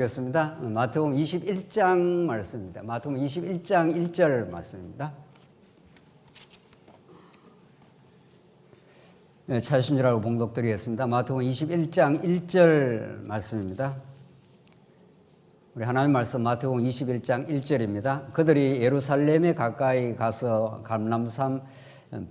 겠습니다. 마태복음 21장 말씀입니다. 마태복음 21장 1절 말씀입니다. 네, 찾으신 줄 알고 봉독드리겠습니다. 마태복음 21장 1절 말씀입니다. 우리 하나님 말씀 마태복음 21장 1절입니다. 그들이 예루살렘에 가까이 가서 감람산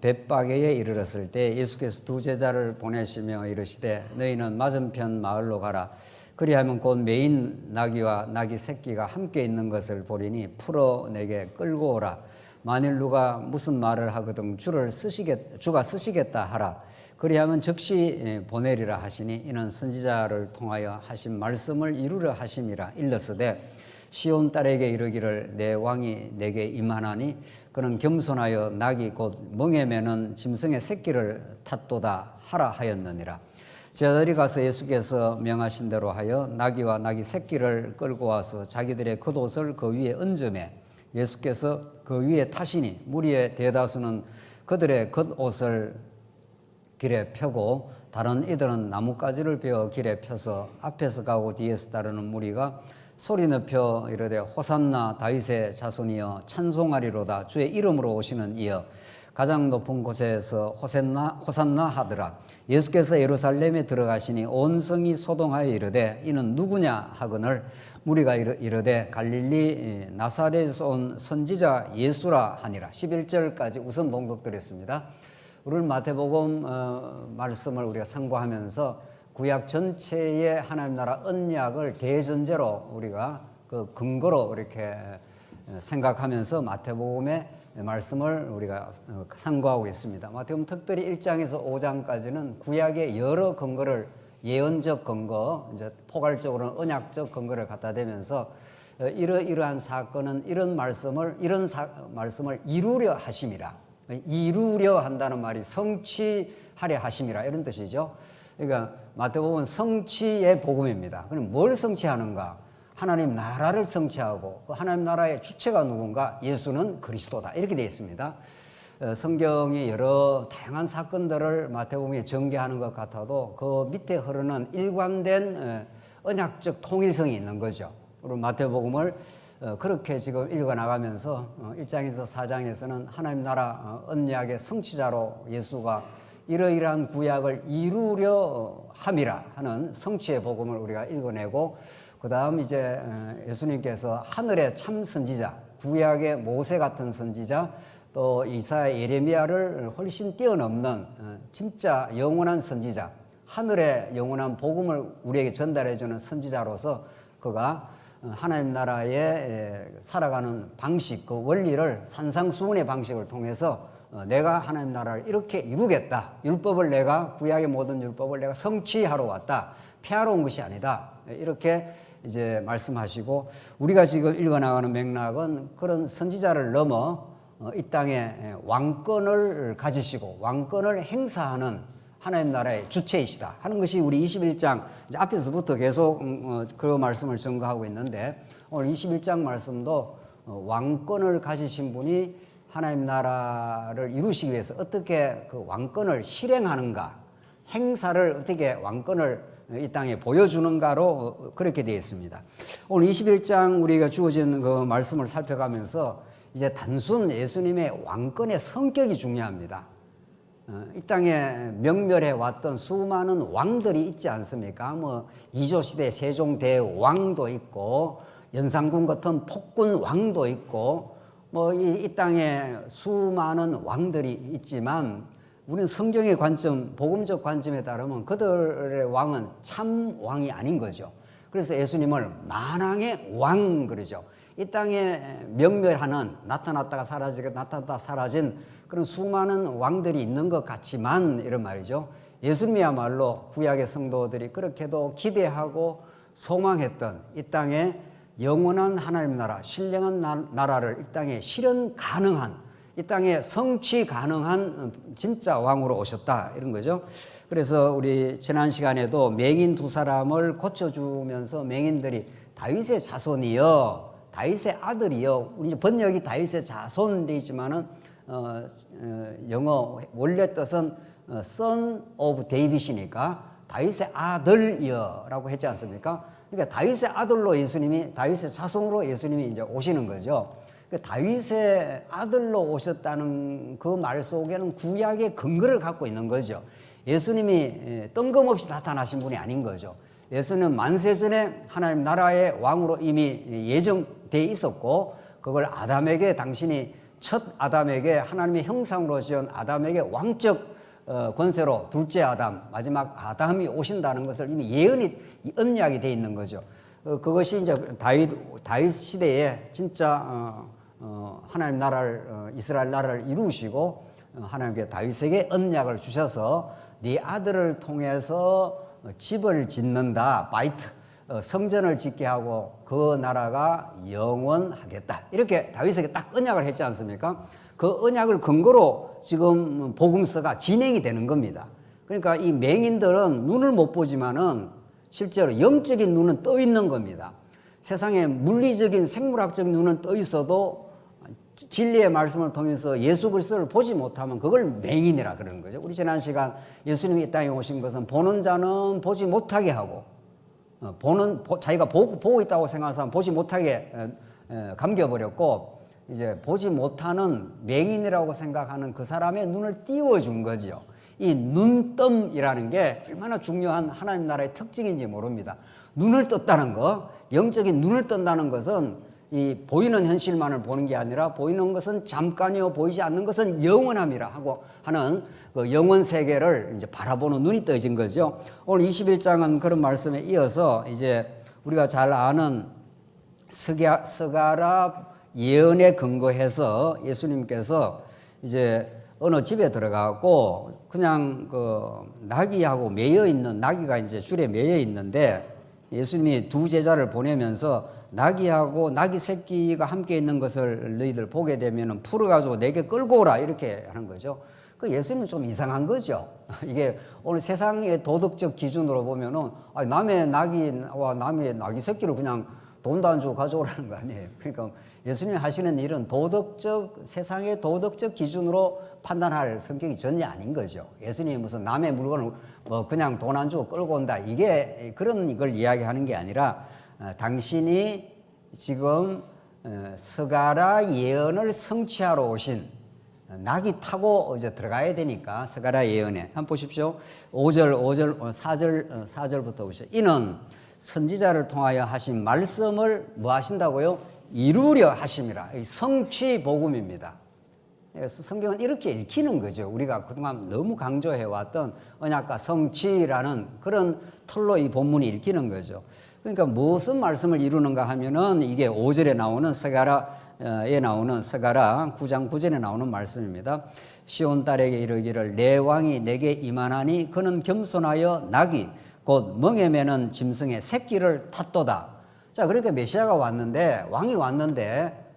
벳바게에 이르렀을 때 예수께서 두 제자를 보내시며 이르시되 너희는 맞은편 마을로 가라. 그리하면 곧 메인 나귀와 나귀 새끼가 함께 있는 것을 보리니 풀어 내게 끌고 오라. 만일 누가 무슨 말을 하거든 주가 쓰시겠다 하라. 그리하면 즉시 보내리라 하시니 이는 선지자를 통하여 하신 말씀을 이루려 하심이라. 일렀으되 시온 딸에게 이르기를 내 왕이 내게 임하나니 그는 겸손하여 나귀 곧 멍에 매는 짐승의 새끼를 탔도다 하라 하였느니라. 제자들이 가서 예수께서 명하신 대로 하여 나귀와 나귀 새끼를 끌고 와서 자기들의 겉옷을 그 위에 얹으매 예수께서 그 위에 타시니 무리의 대다수는 그들의 겉옷을 길에 펴고 다른 이들은 나뭇가지를 베어 길에 펴서 앞에서 가고 뒤에서 따르는 무리가 소리 높여 이르되 호산나 다윗의 자손이여 찬송하리로다. 주의 이름으로 오시는 이여 가장 높은 곳에서 호산나 하더라. 예수께서 예루살렘에 들어가시니 온 성이 소동하여 이르되 이는 누구냐 하거늘 무리가 이르되 갈릴리 나사렛에서 온 선지자 예수라 하니라. 11절까지 우선 봉독드렸습니다. 오늘 마태복음 말씀을 우리가 상고하면서 구약 전체의 하나님 나라 언약을 대전제로 우리가 그 근거로 이렇게 생각하면서 마태복음의 말씀을 우리가 상고하고 있습니다. 마태복음 특별히 1장에서 5장까지는 구약의 여러 근거를 예언적 근거, 이제 포괄적으로는 언약적 근거를 갖다 대면서 이러한 사건은 이런 말씀을 이루려 하심이라. 이루려 한다는 말이 성취하려 하심이라 이런 뜻이죠. 그러니까 마태복음은 성취의 복음입니다. 그럼 뭘 성취하는가? 하나님 나라를 성취하고 하나님 나라의 주체가 누군가? 예수는 그리스도다. 이렇게 되어 있습니다. 성경이 여러 다양한 사건들을 마태복음에 전개하는 것 같아도 그 밑에 흐르는 일관된 언약적 통일성이 있는 거죠. 그리고 마태복음을 그렇게 지금 읽어나가면서 1장에서 4장에서는 하나님 나라 언약의 성취자로 예수가 이러이러한 구약을 이루려 함이라 하는 성취의 복음을 우리가 읽어내고 그 다음 이제 예수님께서 하늘의 참 선지자, 구약의 모세 같은 선지자, 또 이사야 예레미야를 훨씬 뛰어넘는 진짜 영원한 선지자, 하늘의 영원한 복음을 우리에게 전달해주는 선지자로서 그가 하나님 나라에 살아가는 방식, 그 원리를 산상수훈의 방식을 통해서 내가 하나님 나라를 이렇게 이루겠다. 율법을 내가 구약의 모든 율법을 내가 성취하러 왔다. 폐하러 온 것이 아니다. 이렇게 이제 말씀하시고 우리가 지금 읽어나가는 맥락은 그런 선지자를 넘어 이 땅에 왕권을 가지시고 왕권을 행사하는 하나님 나라의 주체이시다 하는 것이 우리 21장 이제 앞에서부터 계속 그 말씀을 전가하고 있는데 오늘 21장 말씀도 왕권을 가지신 분이 하나님 나라를 이루시기 위해서 어떻게 그 왕권을 실행하는가, 행사를 어떻게 왕권을 이 땅에 보여주는가로 그렇게 되어 있습니다. 오늘 21장 우리가 주어진 그 말씀을 살펴가면서 이제 단순 예수님의 왕권의 성격이 중요합니다. 이 땅에 명멸해 왔던 수많은 왕들이 있지 않습니까? 뭐 이조시대 세종대왕도 있고 연산군 같은 폭군 왕도 있고 뭐 이 땅에 수많은 왕들이 있지만 우리는 성경의 관점, 복음적 관점에 따르면 그들의 왕은 참 왕이 아닌 거죠. 그래서 예수님을 만왕의 왕 그러죠. 이 땅에 명멸하는 나타났다가 사라지고 나타났다가 사라진 그런 수많은 왕들이 있는 것 같지만 이런 말이죠. 예수님이야말로 구약의 성도들이 그렇게도 기대하고 소망했던 이 땅에 영원한 하나님 나라, 신령한 나라를 이 땅에 실현 가능한 이 땅에 성취 가능한 진짜 왕으로 오셨다 이런 거죠. 그래서 우리 지난 시간에도 맹인 두 사람을 고쳐주면서 맹인들이 다윗의 자손이여 다윗의 아들이여 우리 번역이 다윗의 자손 돼 있지만은 영어 원래 뜻은 son of David이니까 다윗의 아들이여라고 했지 않습니까? 그러니까 다윗의 아들로 예수님이, 다윗의 자손으로 예수님이 이제 오시는 거죠. 그러니까 다윗의 아들로 오셨다는 그 말 속에는 구약의 근거를 갖고 있는 거죠. 예수님이 뜬금없이 나타나신 분이 아닌 거죠. 예수님은 만세 전에 하나님 나라의 왕으로 이미 예정돼 있었고, 그걸 아담에게, 당신이 첫 아담에게 하나님의 형상으로 지은 아담에게 왕적 권세로 둘째 아담, 마지막 아담이 오신다는 것을 이미 예언이 언약이 돼 있는 거죠. 그것이 이제 다윗 시대에 진짜 하나님 나라를, 이스라엘 나라를 이루시고 하나님께 다윗에게 언약을 주셔서 네 아들을 통해서 집을 짓는다, 바이트, 성전을 짓게 하고 그 나라가 영원하겠다, 이렇게 다윗에게 딱 언약을 했지 않습니까? 그 언약을 근거로 지금 복음서가 진행이 되는 겁니다. 그러니까 이 맹인들은 눈을 못 보지만은 실제로 영적인 눈은 떠 있는 겁니다. 세상에 물리적인 생물학적인 눈은 떠 있어도 진리의 말씀을 통해서 예수 그리스도를 보지 못하면 그걸 맹인이라 그러는 거죠. 우리 지난 시간 예수님이 이 땅에 오신 것은 보는 자는 보지 못하게 하고, 자기가 보고 있다고 생각하는 사람 보지 못하게 감겨버렸고, 이제 보지 못하는 맹인이라고 생각하는 그 사람의 눈을 띄워준 거죠. 이 눈뜸이라는 게 얼마나 중요한 하나님 나라의 특징인지 모릅니다. 눈을 떴다는 거, 영적인 눈을 뜬다는 것은 이 보이는 현실만을 보는 게 아니라 보이는 것은 잠깐이요 보이지 않는 것은 영원함이라 하고 하는 그 영원 세계를 이제 바라보는 눈이 떠진 거죠. 오늘 21장은 그런 말씀에 이어서 이제 우리가 잘 아는 스가랴 예언에 근거해서 예수님께서 이제 어느 집에 들어가고 그냥 그 나귀하고 매여 있는, 나귀가 이제 줄에 매여 있는데 예수님이 두 제자를 보내면서 나귀하고 나귀 새끼가 함께 있는 것을 너희들 보게 되면 풀어가지고 내게 끌고 오라, 이렇게 하는 거죠. 그 예수님은 좀 이상한 거죠. 이게 오늘 세상의 도덕적 기준으로 보면은 남의 나귀와 남의 나귀 새끼를 그냥 돈도 안 주고 가져오라는 거 아니에요. 그러니까 예수님이 하시는 일은 세상의 도덕적 기준으로 판단할 성격이 전혀 아닌 거죠. 예수님이 무슨 남의 물건을 뭐 그냥 돈 안 주고 끌고 온다, 이게 그런 걸 이야기하는 게 아니라 당신이 지금 스가랴 예언을 성취하러 오신, 낙이 타고 이제 들어가야 되니까 스가랴 예언에 한번 보십시오. 4절부터 보시죠. 이는 선지자를 통하여 하신 말씀을 뭐 하신다고요? 이루려 하심이라. 성취 복음입니다. 성경은 이렇게 읽히는 거죠. 우리가 그동안 너무 강조해왔던 언약과 성취라는 그런 틀로 이 본문이 읽히는 거죠. 그러니까 무슨 말씀을 이루는가 하면은 이게 5절에 나오는 스가랴에 나오는 스가랴 9장 9절에 나오는 말씀입니다. 시온 딸에게 이르기를 내 왕이 내게 임하나니 그는 겸손하여 나귀 곧 멍에 매는 짐승의 새끼를 탔도다. 자, 그러니까 메시아가 왔는데, 왕이 왔는데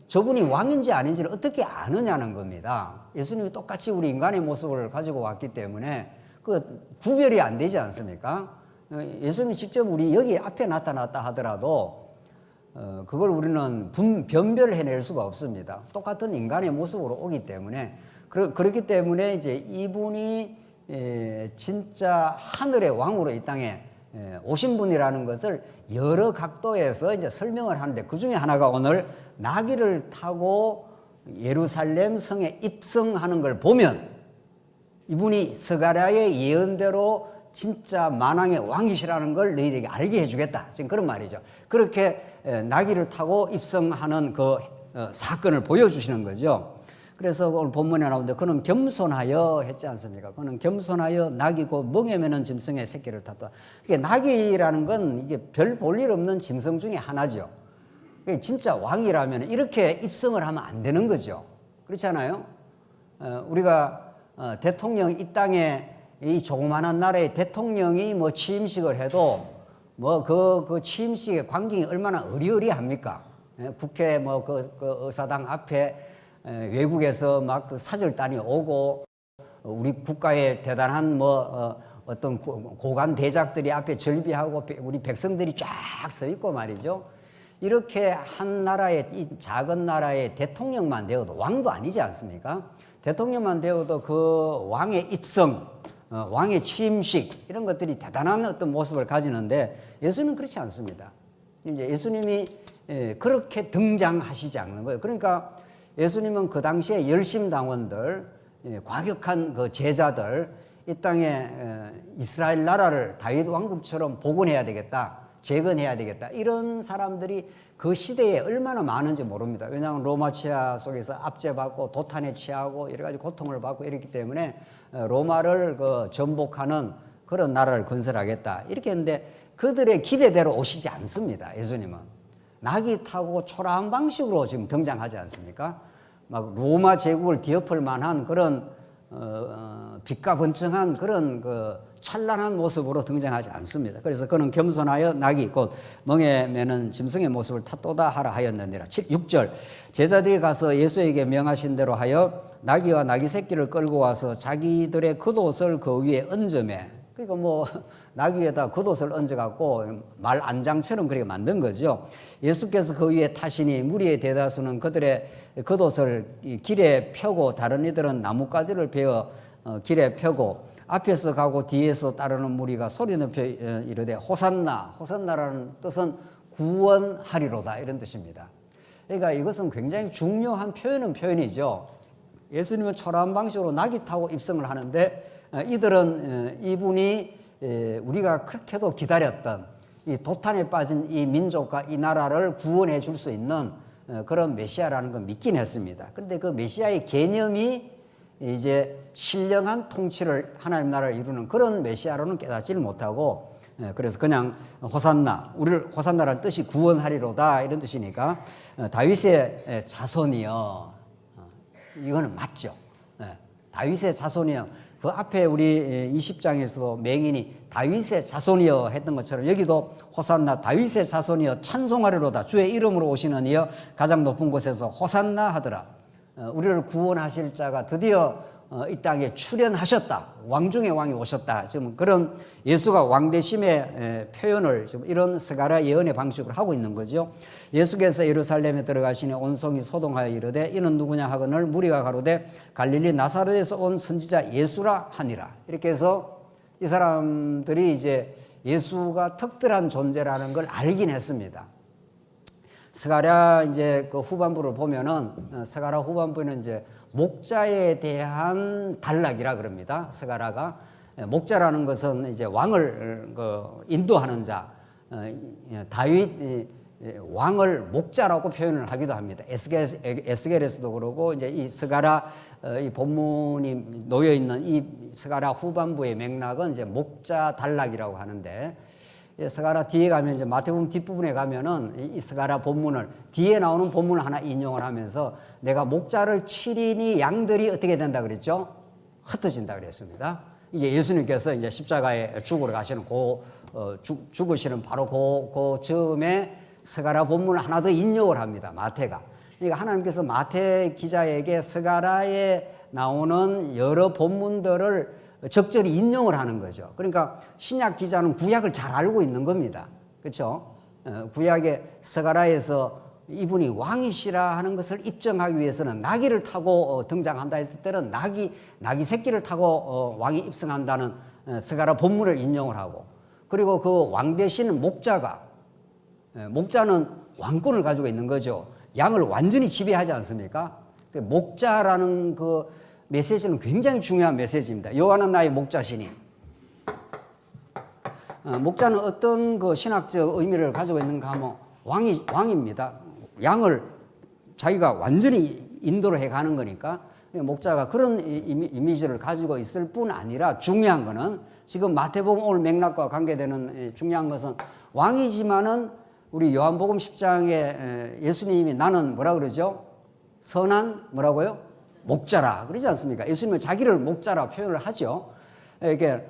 저분이 왕인지 아닌지를 어떻게 아느냐는 겁니다. 예수님이 똑같이 우리 인간의 모습을 가지고 왔기 때문에 그 구별이 안 되지 않습니까? 예수님이 직접 우리 여기 앞에 나타났다 하더라도 그걸 우리는 변별해낼 수가 없습니다. 똑같은 인간의 모습으로 오기 때문에 그렇기 때문에 이제 이분이 진짜 하늘의 왕으로 이 땅에 오신 분이라는 것을 여러 각도에서 이제 설명을 하는데, 그 중에 하나가 오늘 나귀를 타고 예루살렘 성에 입성하는 걸 보면 이분이 스가랴의 예언대로 진짜 만왕의 왕이시라는 걸 너희들에게 알게 해주겠다, 지금 그런 말이죠. 그렇게 나귀를 타고 입성하는 그 사건을 보여주시는 거죠. 그래서 오늘 본문에 나오는데 그는 겸손하여 했지 않습니까? 그는 겸손하여 나귀고 멍에 매는 짐승의 새끼를 탔다. 이게 나귀라는 건 이게 별 볼 일 없는 짐승 중에 하나죠. 진짜 왕이라면 이렇게 입성을 하면 안 되는 거죠. 그렇잖아요. 우리가 대통령, 이 땅에 이 조그만한 나라의 대통령이 뭐 취임식을 해도 뭐 그 취임식의 광경이 얼마나 어리어리합니까? 국회 뭐 그 의사당 앞에 외국에서 막 그 사절단이 오고 우리 국가의 대단한 뭐 어떤 고관 대작들이 앞에 절비하고 우리 백성들이 쫙 서 있고 말이죠. 이렇게 한 나라의, 이 작은 나라의 대통령만 되어도, 왕도 아니지 않습니까? 대통령만 되어도 그 왕의 입성, 왕의 취임식 이런 것들이 대단한 어떤 모습을 가지는데 예수님은 그렇지 않습니다. 이제 예수님이 그렇게 등장하시지 않는 거예요. 그러니까 예수님은 그 당시에 열심당원들, 과격한 그 제자들, 이 땅에 이스라엘 나라를 다윗 왕국처럼 복원해야 되겠다, 재건해야 되겠다, 이런 사람들이 그 시대에 얼마나 많은지 모릅니다. 왜냐하면 로마 치하 속에서 압제받고 도탄에 취하고 여러 가지 고통을 받고 이랬기 때문에 로마를 그 전복하는 그런 나라를 건설하겠다 이렇게 했는데 그들의 기대대로 오시지 않습니다. 예수님은 낙이 타고 초라한 방식으로 지금 등장하지 않습니까? 막 로마 제국을 뒤엎을 만한 그런 빛과 번쩍한 그런 그 찬란한 모습으로 등장하지 않습니다. 그래서 그는 겸손하여 낙이 곧 멍에 매는 짐승의 모습을 탓도다 하라 하였느니라. 6절 제자들이 가서 예수에게 명하신 대로 하여 나귀와 나귀 새끼를 끌고 와서 자기들의 겉옷을 그 위에 얹으매, 그러니까 뭐 나귀 위에다 겉옷을 얹어갖고 말 안장처럼 그렇게 만든 거죠. 예수께서 그 위에 타시니 무리의 대다수는 그들의 겉옷을 길에 펴고 다른 이들은 나뭇가지를 베어 길에 펴고 앞에서 가고 뒤에서 따르는 무리가 소리 높여 이르되 호산나, 호산나라는 뜻은 구원하리로다 이런 뜻입니다. 그러니까 이것은 굉장히 중요한 표현이죠. 예수님은 초라한 방식으로 낙이 타고 입성을 하는데 이들은 이분이 우리가 그렇게도 기다렸던 이 도탄에 빠진 이 민족과 이 나라를 구원해 줄 수 있는 그런 메시아라는 걸 믿긴 했습니다. 그런데 그 메시아의 개념이 이제 신령한 통치를 하나님 나라를 이루는 그런 메시아로는 깨닫지를 못하고 그래서 그냥 호산나, 우리를 호산나라는 뜻이 구원하리로다 이런 뜻이니까 다윗의 자손이여, 이거는 맞죠. 다윗의 자손이여. 그 앞에 우리 20장에서도 맹인이 다윗의 자손이여 했던 것처럼 여기도 호산나 다윗의 자손이여 찬송하리로다, 주의 이름으로 오시는 이여 가장 높은 곳에서 호산나 하더라. 우리를 구원하실 자가 드디어 이 땅에 출현하셨다, 왕 중의 왕이 오셨다. 지금 그런 예수가 왕대심의 표현을 지금 이런 스가랴 예언의 방식으로 하고 있는 거죠. 예수께서 예루살렘에 들어가시니 온 성이 소동하여 이르되 이는 누구냐 하거늘 무리가 가로되 갈릴리 나사렛에서 온 선지자 예수라 하니라. 이렇게 해서 이 사람들이 이제 예수가 특별한 존재라는 걸 알긴 했습니다. 스가랴 이제 그 후반부를 보면은 스가랴 후반부는 이제 목자에 대한 단락이라 그럽니다. 스가랴가 목자라는 것은 이제 왕을 그 인도하는 자, 다윗 왕을 목자라고 표현을 하기도 합니다. 에스겔에서도 그러고 이제 이 스가랴 이 본문이 놓여 있는 이 스가랴 후반부의 맥락은 이제 목자 단락이라고 하는데. 스가랴 뒤에 가면 이제 마태복음 뒷부분에 가면은 이 스가랴 본문을 뒤에 나오는 본문을 하나 인용을 하면서 내가 목자를 치리니 양들이 어떻게 된다 그랬죠? 흩어진다 그랬습니다. 이제 예수님께서 이제 십자가에 죽으러 가시는 죽으시는 바로 그 즈음에 스가랴 본문을 하나 더 인용을 합니다. 마태가. 그러니까 하나님께서 마태 기자에게 스가랴에 나오는 여러 본문들을 적절히 인용을 하는 거죠. 그러니까 신약 기자는 구약을 잘 알고 있는 겁니다. 그렇죠? 구약의 스가랴에서 이분이 왕이시라 하는 것을 입증하기 위해서는 나귀를 타고 등장한다 했을 때는 나귀 새끼를 타고 왕이 입성한다는 스가랴 본문을 인용을 하고, 그리고 그 왕 대신 목자는 왕권을 가지고 있는 거죠. 양을 완전히 지배하지 않습니까? 목자라는 그 메시지는 굉장히 중요한 메시지입니다. 여호와는 나의 목자시니. 목자는 어떤 그 신학적 의미를 가지고 있는가 하면 왕입니다. 양을 자기가 완전히 인도를 해가는 거니까 목자가 그런 이미지를 가지고 있을 뿐 아니라 중요한 거는 지금 마태복음 오늘 맥락과 관계되는 중요한 것은 왕이지만은 우리 요한복음 10장에 예수님이 나는 뭐라 그러죠? 선한 뭐라고요? 목자라 그러지 않습니까? 예수님은 자기를 목자라 표현을 하죠. 이렇게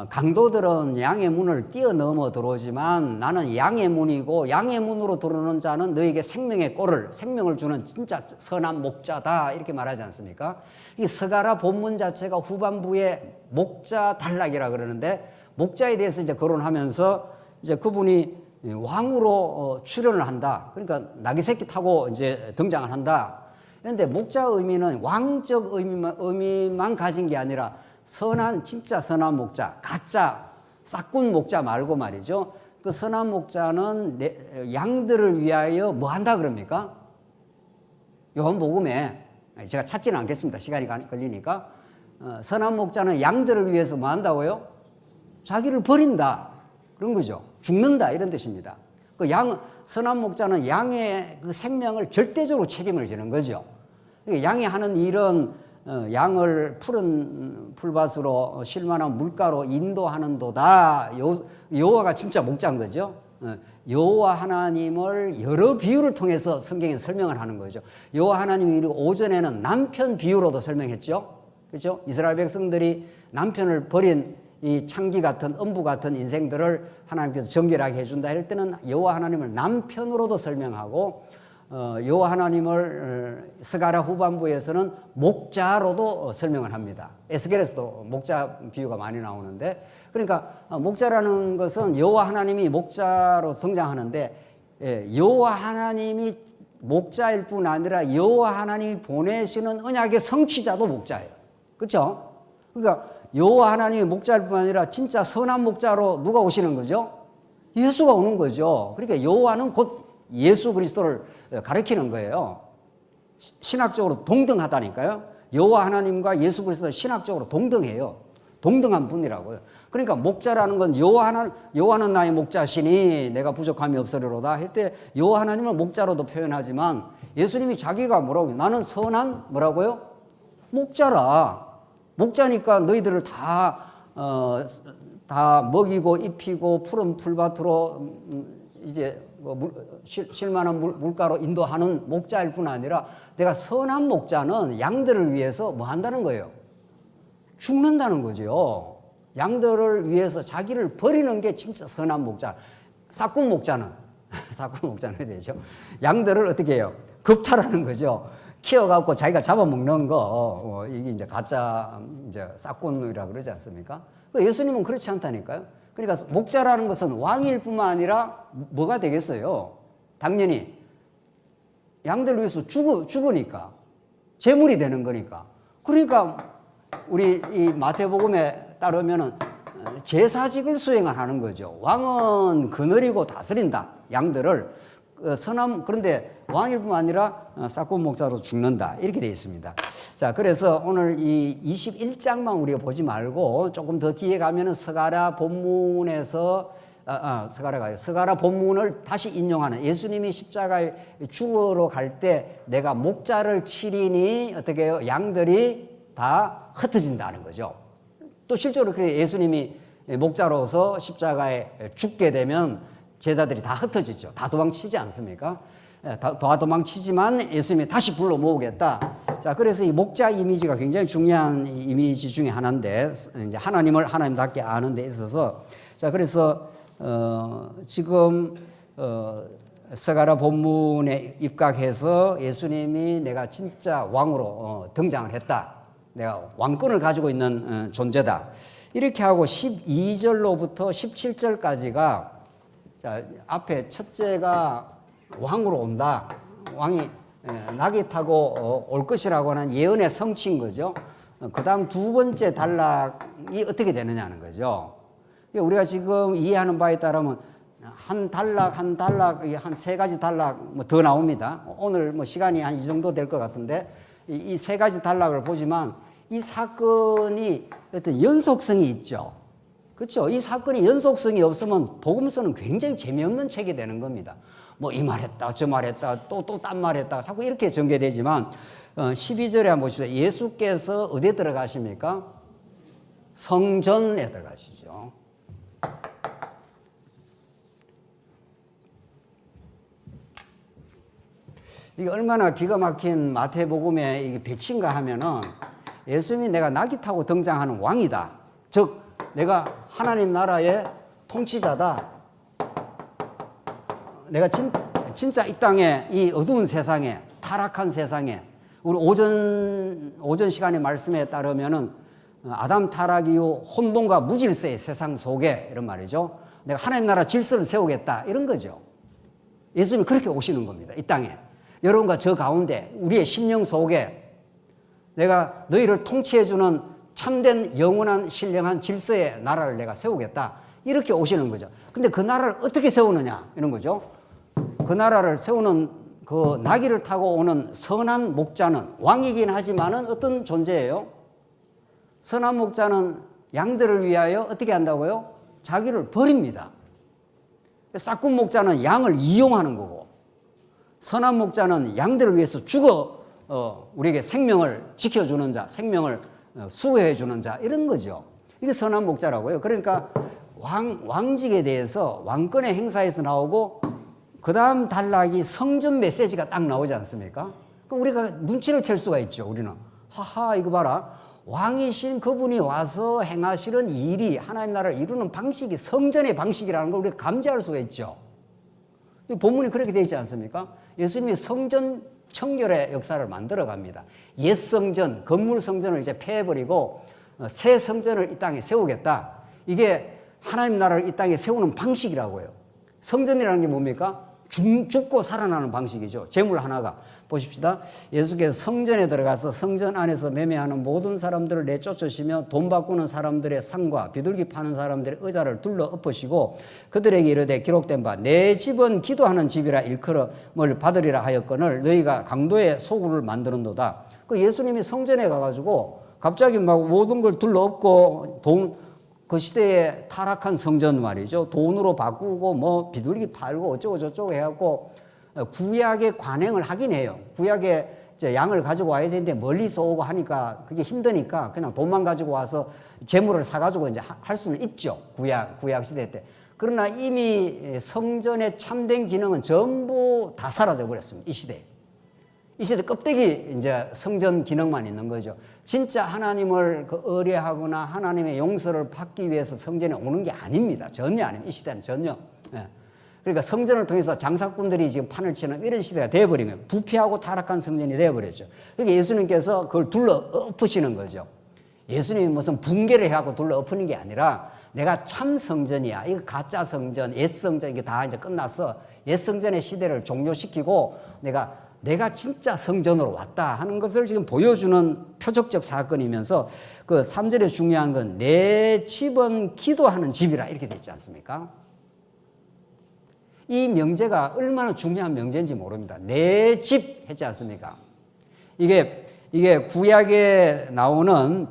강도들은 양의 문을 뛰어넘어 들어오지만 나는 양의 문이고 양의 문으로 들어오는 자는 너에게 생명을 주는 진짜 선한 목자다 이렇게 말하지 않습니까? 이 스가랴 본문 자체가 후반부에 목자 단락이라 그러는데 목자에 대해서 이제 거론하면서 이제 그분이 왕으로 출현을 한다. 그러니까 나귀 새끼 타고 이제 등장을 한다. 그런데 목자 의미는 왕적 의미만 가진 게 아니라 선한 진짜 선한 목자, 가짜 싹군 목자 말고 말이죠. 그 선한 목자는 양들을 위하여 뭐 한다 그럽니까? 요한복음에 제가 찾지는 않겠습니다. 시간이 걸리니까. 선한 목자는 양들을 위해서 뭐 한다고요? 자기를 버린다. 그런 거죠. 죽는다. 이런 뜻입니다. 그 선한 목자는 양의 그 생명을 절대적으로 책임을 지는 거죠. 양이 하는 일은 양을 푸른 풀밭으로 쉴만한 물가로 인도하는도다. 여호와가 진짜 목자인 거죠. 여호와 하나님을 여러 비유를 통해서 성경에 설명을 하는 거죠. 여호와 하나님이 오전에는 남편 비유로도 설명했죠. 그렇죠? 이스라엘 백성들이 남편을 버린 이 창기 같은 음부 같은 인생들을 하나님께서 정결하게 해준다 할 때는 여호와 하나님을 남편으로도 설명하고 여호와 하나님을 스가랴 후반부에서는 목자로도 설명을 합니다. 에스겔에서도 목자 비유가 많이 나오는데, 그러니까 목자라는 것은 여호와 하나님이 목자로 등장하는데, 여호와 하나님이 목자일 뿐 아니라 여호와 하나님이 보내시는 언약의 성취자도 목자예요. 그렇죠? 그러니까 여호와 하나님이 목자일 뿐 아니라 진짜 선한 목자로 누가 오시는 거죠? 예수가 오는 거죠. 그러니까 여호와는 곧 예수 그리스도를 가리키는 거예요. 신학적으로 동등하다니까요. 여호와 하나님과 예수 그리스도는 신학적으로 동등해요. 동등한 분이라고요. 그러니까 목자라는 건 여호와는 나의 목자시니 내가 부족함이 없으리로다 할 때 여호와 하나님을 목자로도 표현하지만, 예수님이 자기가 뭐라고요? 나는 선한 뭐라고요? 목자라. 목자니까 너희들을 다 먹이고 입히고 푸른 풀밭으로 이제 쉴만한 물가로 인도하는 목자일 뿐 아니라, 내가 선한 목자는 양들을 위해서 뭐 한다는 거예요? 죽는다는 거죠. 양들을 위해서 자기를 버리는 게 진짜 선한 목자. 싹군 목자는 되죠. 양들을 어떻게 해요? 겁탈하는 거죠. 키워갖고 자기가 잡아먹는 거, 이게 이제 가짜 이제 싹군이라고 그러지 않습니까? 예수님은 그렇지 않다니까요. 그러니까 목자라는 것은 왕일 뿐만 아니라 뭐가 되겠어요? 당연히 양들 위해서 죽으니까 제물이 되는 거니까. 그러니까 우리 이 마태복음에 따르면은 제사직을 수행을 하는 거죠. 왕은 거느리고 다스린다. 양들을 그런데 왕일 뿐만 아니라 싹군 목자로 죽는다. 이렇게 되어 있습니다. 자, 그래서 오늘 이 21장만 우리가 보지 말고 조금 더 뒤에 가면은 스가랴 본문에서 스가랴 본문을 다시 인용하는, 예수님이 십자가에 죽으러 갈 때 내가 목자를 치리니 어떻게 해요? 양들이 다 흩어진다는 거죠. 또 실제로 그래, 예수님이 목자로서 십자가에 죽게 되면 제자들이 다 흩어지죠. 다 도망치지 않습니까? 다 도망치지만 예수님이 다시 불러 모으겠다. 자, 그래서 이 목자 이미지가 굉장히 중요한 이미지 중에 하나인데, 이제 하나님답게 아는 데 있어서, 자, 그래서 지금 스가랴 본문에 입각해서 예수님이 내가 진짜 왕으로 등장을 했다. 내가 왕권을 가지고 있는 존재다. 이렇게 하고 12절로부터 17절까지가, 자, 앞에 첫째가 왕으로 온다. 왕이 나귀 타고 올 것이라고 하는 예언의 성취인 거죠. 그 다음 두 번째 단락이 어떻게 되느냐는 거죠. 우리가 지금 이해하는 바에 따르면 한 단락 한 세 가지 단락 뭐 더 나옵니다. 오늘 뭐 시간이 한 이 정도 될 것 같은데, 이 세 가지 단락을 보지만 이 사건이 어떤 연속성이 있죠. 그렇죠? 이 사건이 연속성이 없으면 복음서는 굉장히 재미없는 책이 되는 겁니다. 뭐 이 말했다, 저 말했다, 또 딴 말했다, 자꾸 이렇게 전개되지만 12절에 한번 보시죠. 예수께서 어디에 들어가십니까? 성전에 들어가시죠. 이게 얼마나 기가 막힌 마태복음의 이게 배치인가 하면은, 예수님이 내가 나귀 타고 등장하는 왕이다. 즉 내가 하나님 나라의 통치자다. 내가 진짜 이 땅에, 이 어두운 세상에, 타락한 세상에, 우리 오전 시간의 말씀에 따르면은 아담 타락 이후 혼돈과 무질서의 세상 속에, 이런 말이죠. 내가 하나님 나라 질서를 세우겠다. 이런 거죠. 예수님이 그렇게 오시는 겁니다. 이 땅에. 여러분과 저 가운데 우리의 심령 속에 내가 너희를 통치해주는 참된 영원한 신령한 질서의 나라를 내가 세우겠다. 이렇게 오시는 거죠. 근데 그 나라를 어떻게 세우느냐 이런 거죠. 그 나라를 세우는 그 나귀를 타고 오는 선한 목자는 왕이긴 하지만은 어떤 존재예요? 선한 목자는 양들을 위하여 어떻게 한다고요? 자기를 버립니다. 싹군 목자는 양을 이용하는 거고, 선한 목자는 양들을 위해서 죽어 우리에게 생명을 지켜주는 자, 생명을 수호해 주는 자, 이런 거죠. 이게 선한 목자라고요. 그러니까 왕직에 대해서 왕권의 행사에서 나오고, 그 다음 단락이 성전 메시지가 딱 나오지 않습니까? 그럼 우리가 눈치를 챌 수가 있죠. 우리는 하하, 이거 봐라, 왕이신 그분이 와서 행하시는 일이, 하나님 나라를 이루는 방식이 성전의 방식이라는 걸 우리가 감지할 수가 있죠. 본문이 그렇게 되어 있지 않습니까? 예수님이 성전 청결의 역사를 만들어 갑니다. 옛 성전, 건물 성전을 이제 폐해버리고 새 성전을 이 땅에 세우겠다. 이게 하나님 나라를 이 땅에 세우는 방식이라고요. 성전이라는 게 뭡니까? 죽고 살아나는 방식이죠. 제물 하나가. 보십시다. 예수께서 성전에 들어가서 성전 안에서 매매하는 모든 사람들을 내쫓으시며 돈 바꾸는 사람들의 상과 비둘기 파는 사람들의 의자를 둘러 엎으시고 그들에게 이르되 기록된 바 내 집은 기도하는 집이라 일컬음을 받으리라 하였거늘 너희가 강도의 소굴을 만드는도다. 그 예수님이 성전에 가가지고 갑자기 막 모든 걸 둘러 엎고 그 시대에 타락한 성전 말이죠. 돈으로 바꾸고 뭐 비둘기 팔고 어쩌고 저쩌고 해갖고 구약의 관행을 하긴 해요. 구약에 이제 양을 가지고 와야 되는데 멀리서 오고 하니까 그게 힘드니까 그냥 돈만 가지고 와서 재물을 사가지고 이제 할 수는 있죠. 구약 시대 때. 그러나 이미 성전의 참된 기능은 전부 다 사라져 버렸습니다. 이 시대에. 이 시대 껍데기 이제 성전 기능만 있는 거죠. 진짜 하나님을 의뢰하거나 하나님의 용서를 받기 위해서 성전에 오는 게 아닙니다. 전혀 아닙니다. 이 시대는 전혀. 예. 그러니까 성전을 통해서 장사꾼들이 지금 판을 치는 이런 시대가 되어버린 거예요. 부패하고 타락한 성전이 되어버렸죠. 그러니까 예수님께서 그걸 둘러 엎으시는 거죠. 예수님이 무슨 붕괴를 해갖고 둘러 엎는 게 아니라 내가 참 성전이야. 이거 가짜 성전, 옛 성전 이게 다 이제 끝났어. 옛 성전의 시대를 종료시키고 내가 진짜 성전으로 왔다 하는 것을 지금 보여주는 표적적 사건이면서 그 3절에 중요한 건 내 집은 기도하는 집이라 이렇게 되어 있지 않습니까? 이 명제가 얼마나 중요한 명제인지 모릅니다. 내 집 했지 않습니까? 이게 구약에 나오는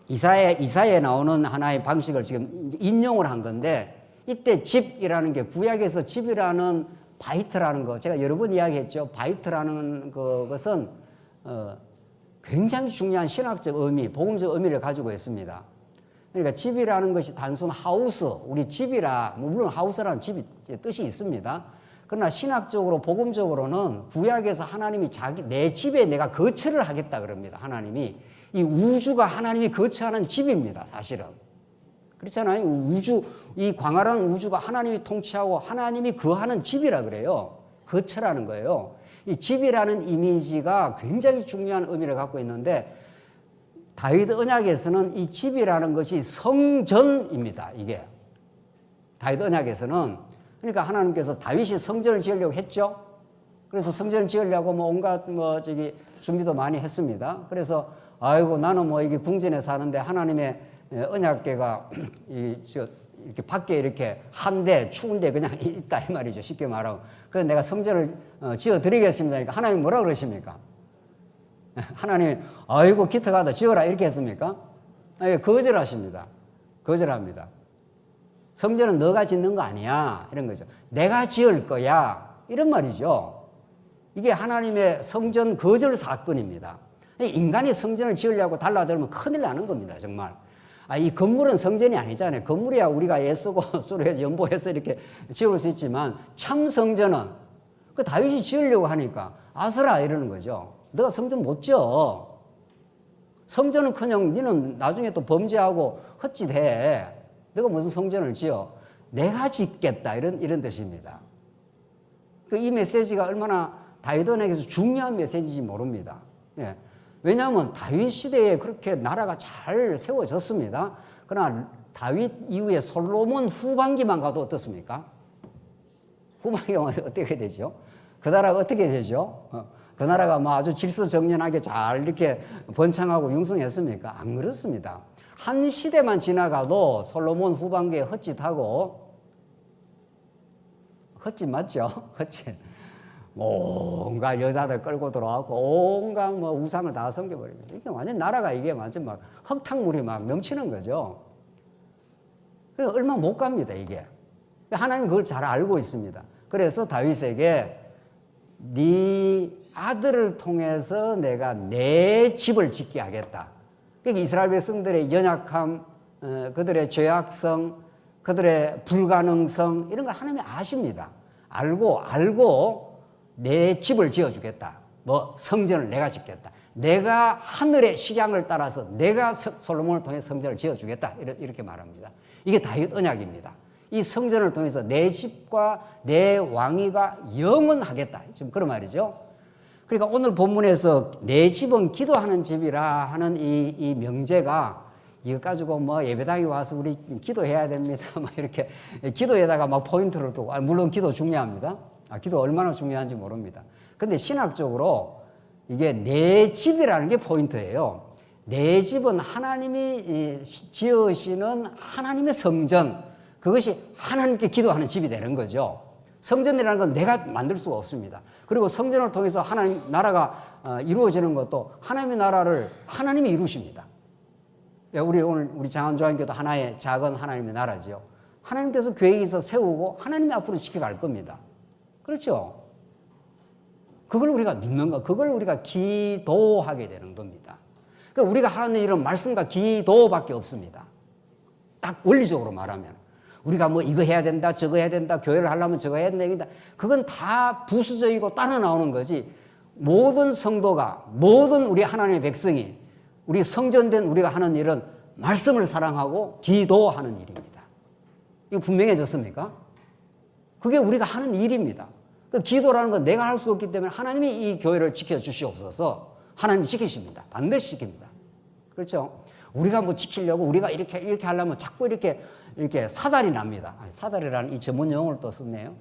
이사야에 나오는 하나의 방식을 지금 인용을 한 건데 이때 집이라는 게 구약에서 집이라는 바이트라는 거 제가 여러 번 이야기했죠. 바이트라는 그것은 굉장히 중요한 신학적 의미, 복음적 의미를 가지고 있습니다. 그러니까 집이라는 것이 단순 하우스, 우리 집이라 물론 하우스라는 집이 뜻이 있습니다. 그러나 신학적으로 복음적으로는 구약에서 하나님이 내 집에 내가 거처를 하겠다 그럽니다. 하나님이 이 우주가 하나님이 거처하는 집입니다. 사실은. 그렇잖아요. 이 광활한 우주가 하나님이 통치하고 하나님이 거하는 집이라 그래요. 거처라는 거예요. 이 집이라는 이미지가 굉장히 중요한 의미를 갖고 있는데 다윗 언약에서는 이 집이라는 것이 성전입니다. 이게 다윗 언약에서는 그러니까 하나님께서 다윗이 성전을 지으려고 했죠. 그래서 성전을 지으려고 온갖 준비도 많이 했습니다. 그래서 아이고 나는 이게 궁전에 사는데 하나님의 언약궤가 이렇게 밖에 이렇게 한데 추운데 그냥 있다 이 말이죠. 쉽게 말하면. 그래서 내가 성전을 지어드리겠습니다. 그러니까 하나님 뭐라 그러십니까? 하나님이 아이고 기특하다 지어라 이렇게 했습니까? 거절하십니다. 거절합니다. 성전은 너가 짓는 거 아니야 이런 거죠. 내가 지을 거야 이런 말이죠. 이게 하나님의 성전 거절 사건입니다. 인간이 성전을 지으려고 달라들면 큰일 나는 겁니다. 정말. 이 건물은 성전이 아니잖아요. 건물이야 우리가 애쓰고 수로해서 연보해서 이렇게 지을 수 있지만 참 성전은 그 다윗이 지으려고 하니까 아스라 이러는 거죠. 너가 성전 못 지어. 성전은커녕 너는 나중에 또 범죄하고 헛짓해. 너가 무슨 성전을 지어. 내가 짓겠다 이런 뜻입니다. 이 메시지가 얼마나 다윗 언약에서 중요한 메시지인지 모릅니다. 예. 왜냐하면 다윗 시대에 그렇게 나라가 잘 세워졌습니다. 그러나 다윗 이후에 솔로몬 후반기만 가도 어떻습니까? 후반기가 어떻게 되죠? 그 나라가 어떻게 되죠? 그 나라가 뭐 아주 질서정연하게 잘 이렇게 번창하고 융성했습니까? 안 그렇습니다. 한 시대만 지나가도 솔로몬 후반기에 헛짓하고, 헛짓 맞죠? 헛짓. 온갖 여자들 끌고 들어와고 온갖 뭐 우상을 다 섬겨버립니다. 이게 완전 나라가 이게 완전 막 흙탕물이 막 넘치는 거죠. 그래서 얼마 못 갑니다, 이게. 하나님 그걸 잘 알고 있습니다. 그래서 다윗에게 네 아들을 통해서 내가 내 집을 짓게 하겠다. 그러니까 이스라엘 백성들의 연약함, 그들의 죄악성, 그들의 불가능성 이런 걸 하나님이 아십니다. 알고 내 집을 지어주겠다. 뭐 성전을 내가 짓겠다. 내가 하늘의 식양을 따라서 내가 솔로몬을 통해 성전을 지어주겠다. 이렇게 말합니다. 이게 다윗 언약입니다. 이 성전을 통해서 내 집과 내 왕위가 영원하겠다. 지금 그런 말이죠. 그러니까 오늘 본문에서 내 집은 기도하는 집이라 하는 이 명제가 이거 가지고 뭐 예배당에 와서 우리 기도해야 됩니다. 막 이렇게 기도에다가 막 포인트를 두고, 물론 기도 중요합니다. 기도 얼마나 중요한지 모릅니다. 근데 신학적으로 이게 내 집이라는 게 포인트예요. 내 집은 하나님이 지으시는 하나님의 성전, 그것이 하나님께 기도하는 집이 되는 거죠. 성전이라는 건 내가 만들 수가 없습니다. 그리고 성전을 통해서 하나님 나라가 이루어지는 것도 하나님의 나라를 하나님이 이루십니다. 우리 장안조한교도 하나의 작은 하나님의 나라죠. 하나님께서 계획이 있어 세우고 하나님이 앞으로 지켜갈 겁니다. 그렇죠? 그걸 우리가 믿는 거, 그걸 우리가 기도하게 되는 겁니다. 그러니까 우리가 하는 일은 말씀과 기도밖에 없습니다. 딱 원리적으로 말하면. 우리가 뭐 이거 해야 된다, 저거 해야 된다, 교회를 하려면 저거 해야 된다. 그건 다 부수적이고 따라 나오는 거지. 모든 성도가, 모든 우리 하나님의 백성이, 우리 성전된 우리가 하는 일은 말씀을 사랑하고 기도하는 일입니다. 이거 분명해졌습니까? 그게 우리가 하는 일입니다. 그 기도라는 건 내가 할 수 없기 때문에 하나님이 이 교회를 지켜주시옵소서. 하나님이 지키십니다. 반드시 지킵니다. 그렇죠? 우리가 뭐 지키려고 우리가 이렇게 하려면 자꾸 이렇게 사달이 납니다. 사달이라는 이 전문 용어를 또 썼네요.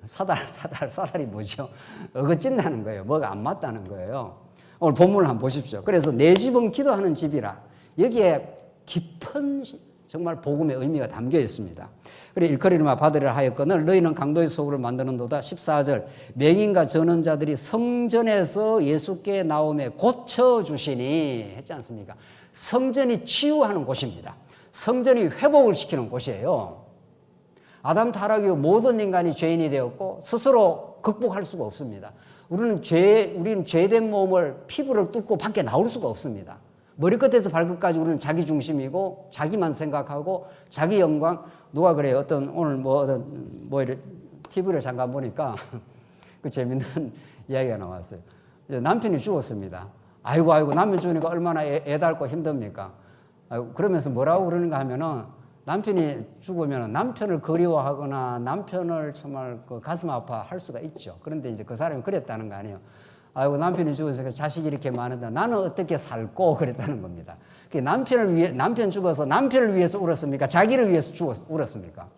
사달이 뭐죠? 어긋진다는 거예요. 뭐가 안 맞다는 거예요. 오늘 본문을 한번 보십시오. 그래서 내 집은 기도하는 집이라. 여기에 깊은 정말 복음의 의미가 담겨 있습니다. 그래 일컬이르마 받으리라 하였거늘 너희는 강도의 소굴을 만드는도다. 14절 맹인과 전원자들이 성전에서 예수께 나오매 고쳐주시니 했지 않습니까? 성전이 치유하는 곳입니다. 성전이 회복을 시키는 곳이에요. 아담 타락 이후 모든 인간이 죄인이 되었고 스스로 극복할 수가 없습니다. 우리는 죄된 몸을 피부를 뚫고 밖에 나올 수가 없습니다. 머리끝에서 발끝까지 우리는 자기 중심이고 자기만 생각하고 자기 영광. 누가 그래요? 오늘 TV를 잠깐 보니까 그 재밌는 이야기가 나왔어요. 남편이 죽었습니다. 아이고 남편 죽으니까 얼마나 애달고 힘듭니까? 그러면서 뭐라고 그러는가 하면은 남편이 죽으면 남편을 그리워하거나 남편을 정말 가슴 아파할 수가 있죠. 그런데 이제 그 사람이 그랬다는 거 아니에요. 아이고 남편이 죽어서 자식이 이렇게 많은데 나는 어떻게 살고 그랬다는 겁니다. 남편 죽어서 남편을 위해서 울었습니까? 자기를 위해서 울었습니까?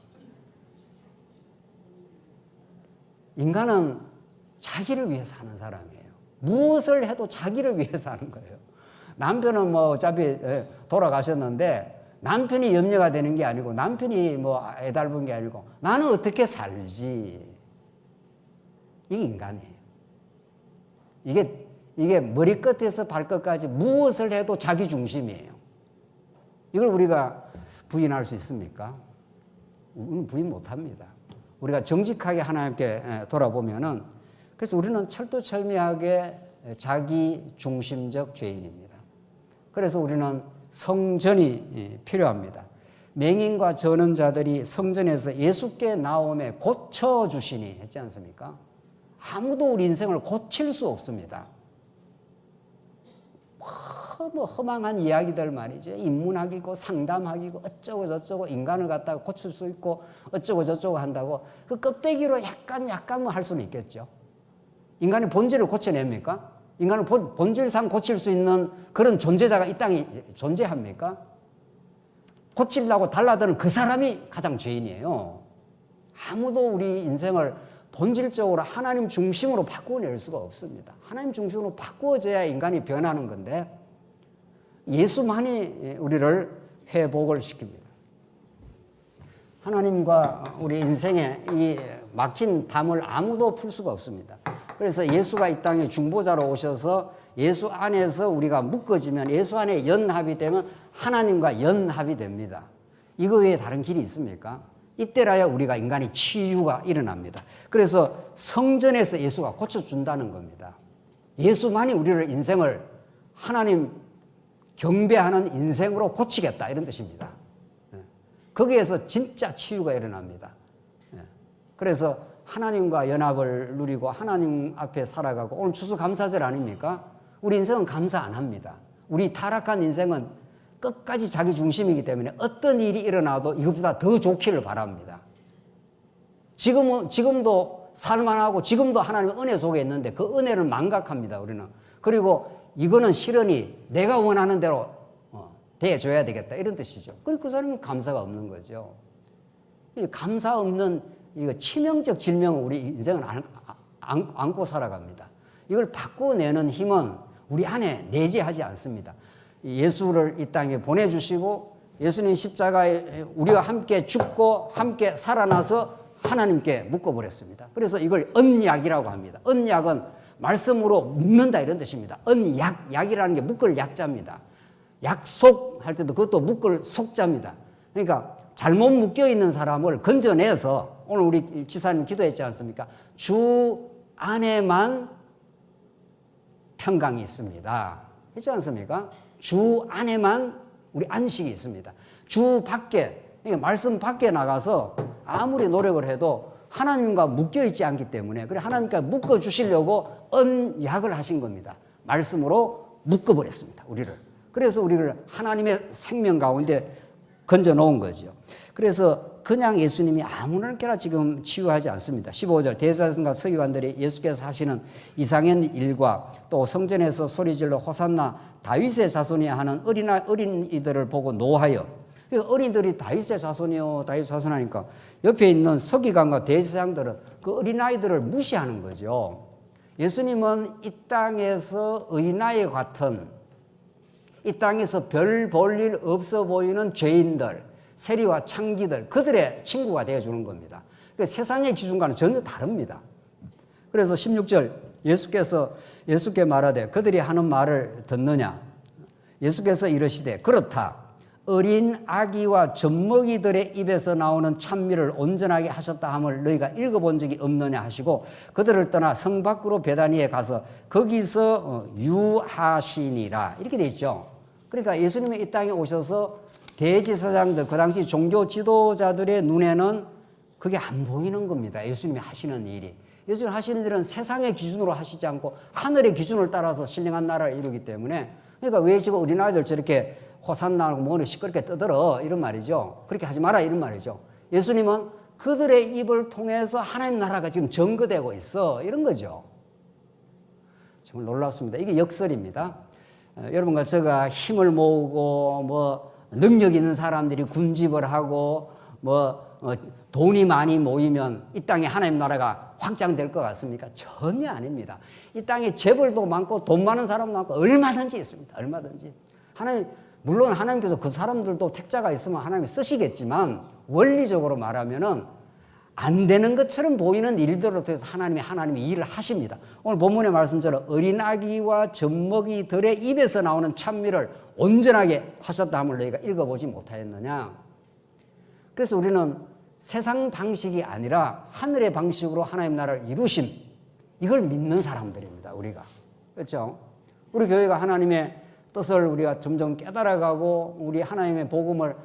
인간은 자기를 위해서 사는 사람이에요. 무엇을 해도 자기를 위해서 하는 거예요. 남편은 뭐 어차피 돌아가셨는데 남편이 염려가 되는 게 아니고 남편이 뭐 애달픈 게 아니고 나는 어떻게 살지. 이게 인간이에요. 이게 머리끝에서 발끝까지 무엇을 해도 자기 중심이에요. 이걸 우리가 부인할 수 있습니까? 우리는 부인 못합니다. 우리가 정직하게 하나님께 돌아보면은 그래서 우리는 철두철미하게 자기 중심적 죄인입니다. 그래서 우리는 성전이 필요합니다. 맹인과 전원자들이 성전에서 예수께 나오매 고쳐주시니 했지 않습니까? 아무도 우리 인생을 고칠 수 없습니다. 허망한 이야기들 말이죠. 인문학이고 상담학이고 어쩌고 저쩌고 인간을 갖다가 고칠 수 있고 어쩌고 저쩌고 한다고 그 껍데기로 약간 뭐 할 수는 있겠죠. 인간의 본질을 고쳐냅니까? 인간을 본질상 고칠 수 있는 그런 존재자가 이 땅에 존재합니까? 고치려고 달라드는 그 사람이 가장 죄인이에요. 아무도 우리 인생을 본질적으로 하나님 중심으로 바꾸어낼 수가 없습니다. 하나님 중심으로 바꾸어져야 인간이 변하는 건데 예수만이 우리를 회복을 시킵니다. 하나님과 우리 인생의 이 막힌 담을 아무도 풀 수가 없습니다. 그래서 예수가 이 땅에 중보자로 오셔서 예수 안에서 우리가 묶어지면, 예수 안에 연합이 되면 하나님과 연합이 됩니다. 이거 외에 다른 길이 있습니까? 이때라야 우리가 인간의 치유가 일어납니다. 그래서 성전에서 예수가 고쳐준다는 겁니다. 예수만이 우리를 인생을 하나님 경배하는 인생으로 고치겠다, 이런 뜻입니다. 거기에서 진짜 치유가 일어납니다. 그래서 하나님과 연합을 누리고 하나님 앞에 살아가고, 오늘 추수감사절 아닙니까? 우리 인생은 감사 안 합니다. 우리 타락한 인생은 끝까지 자기 중심이기 때문에 어떤 일이 일어나도 이것보다 더 좋기를 바랍니다. 지금도 살만하고 지금도 하나님의 은혜 속에 있는데 그 은혜를 망각합니다, 우리는. 그리고 이거는 실언이 내가 원하는 대로 대해줘야 되겠다, 이런 뜻이죠. 그리고 그 사람은 감사가 없는 거죠. 이 감사 없는 이거 치명적 질명을 우리 인생은 안고 살아갑니다. 이걸 바꿔내는 힘은 우리 안에 내재하지 않습니다. 예수를 이 땅에 보내주시고 예수님 십자가에 우리가 함께 죽고 함께 살아나서 하나님께 묶어버렸습니다. 그래서 이걸 언약이라고 합니다. 언약은 말씀으로 묶는다, 이런 뜻입니다. 언약, 약이라는 게 묶을 약자입니다. 약속할 때도 그것도 묶을 속자입니다. 그러니까 잘못 묶여있는 사람을 건져내서, 오늘 우리 집사님 기도했지 않습니까? 주 안에만 평강이 있습니다. 했지 않습니까? 주 안에만 우리 안식이 있습니다. 주 밖에, 말씀 밖에 나가서 아무리 노력을 해도 하나님과 묶여있지 않기 때문에, 그래 하나님과 묶어주시려고 언약을 하신 겁니다. 말씀으로 묶어버렸습니다, 우리를. 그래서 우리를 하나님의 생명 가운데 건져 놓은 거죠. 그래서 그냥 예수님이 아무렇게나 지금 치유하지 않습니다. 15절 대제사장과 서기관들이 예수께서 하시는 이상한 일과 또 성전에서 소리질러 호산나 다윗의 자손이야 하는 어린이들을 보고 노하여, 어린이들이 다윗의 자손이요 다윗의 자손 하니까 옆에 있는 서기관과 대제사장들은 그 어린아이들을 무시하는 거죠. 예수님은 이 땅에서 어린아이 같은, 이 땅에서 별 볼 일 없어 보이는 죄인들, 세리와 창기들, 그들의 친구가 되어주는 겁니다. 그러니까 세상의 기준과는 전혀 다릅니다. 그래서 16절 예수께 말하되 그들이 하는 말을 듣느냐? 예수께서 이르시되 그렇다. 어린 아기와 젖먹이들의 입에서 나오는 찬미를 온전하게 하셨다 함을 너희가 읽어본 적이 없느냐 하시고 그들을 떠나 성 밖으로 베다니에 가서 거기서 유하시니라, 이렇게 되어 있죠. 그러니까 예수님이 이 땅에 오셔서 대제사장들, 그 당시 종교 지도자들의 눈에는 그게 안 보이는 겁니다. 예수님이 하시는 일이. 예수님이 하시는 일은 세상의 기준으로 하시지 않고 하늘의 기준을 따라서 신령한 나라를 이루기 때문에, 그러니까 왜 지금 어린아이들 저렇게 호산나고 뭐는 시끄럽게 떠들어, 이런 말이죠. 그렇게 하지 마라, 이런 말이죠. 예수님은 그들의 입을 통해서 하나님 나라가 지금 증거되고 있어, 이런 거죠. 정말 놀랍습니다. 이게 역설입니다. 여러분과 제가 힘을 모으고 뭐 능력 있는 사람들이 군집을 하고 돈이 많이 모이면 이 땅에 하나님 나라가 확장될 것 같습니까? 전혀 아닙니다. 이 땅에 재벌도 많고 돈 많은 사람도 많고 얼마든지 있습니다. 얼마든지. 물론 하나님께서 그 사람들도 택자가 있으면 하나님이 쓰시겠지만, 원리적으로 말하면은 안 되는 것처럼 보이는 일들을 통해서 하나님이 일을 하십니다. 오늘 본문의 말씀처럼 어린아기와 젖먹이들의 입에서 나오는 찬미를 온전하게 하셨다 함을 너희가 읽어보지 못하였느냐. 그래서 우리는 세상 방식이 아니라 하늘의 방식으로 하나님 나라를 이루심, 이걸 믿는 사람들입니다, 우리가. 그렇죠? 우리 교회가 하나님의 뜻을 우리가 점점 깨달아가고 우리 하나님의 복음을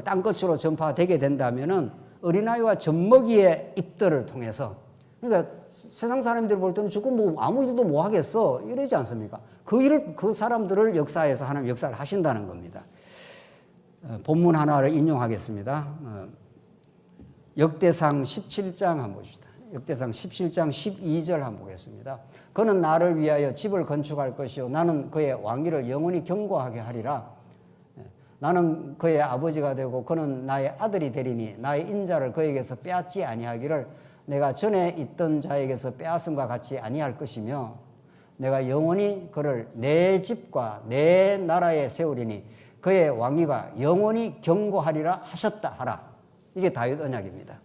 땅끝으로 전파되게 된다면은 어린아이와 젖먹이의 입들을 통해서, 그러니까 세상 사람들이 볼 때는 저거 뭐 아무 일도 못 하겠어, 이러지 않습니까? 그 사람들을 역사에서 하나님 역사를 하신다는 겁니다. 본문 하나를 인용하겠습니다. 역대상 17장 한번 봅시다. 역대상 17장 12절 한번 보겠습니다. 그는 나를 위하여 집을 건축할 것이요 나는 그의 왕위를 영원히 견고하게 하리라. 나는 그의 아버지가 되고 그는 나의 아들이 되리니 나의 인자를 그에게서 빼앗지 아니하기를 내가 전에 있던 자에게서 빼앗음과 같이 아니할 것이며 내가 영원히 그를 내 집과 내 나라에 세우리니 그의 왕위가 영원히 경고하리라 하셨다 하라. 이게 다윗 언약입니다.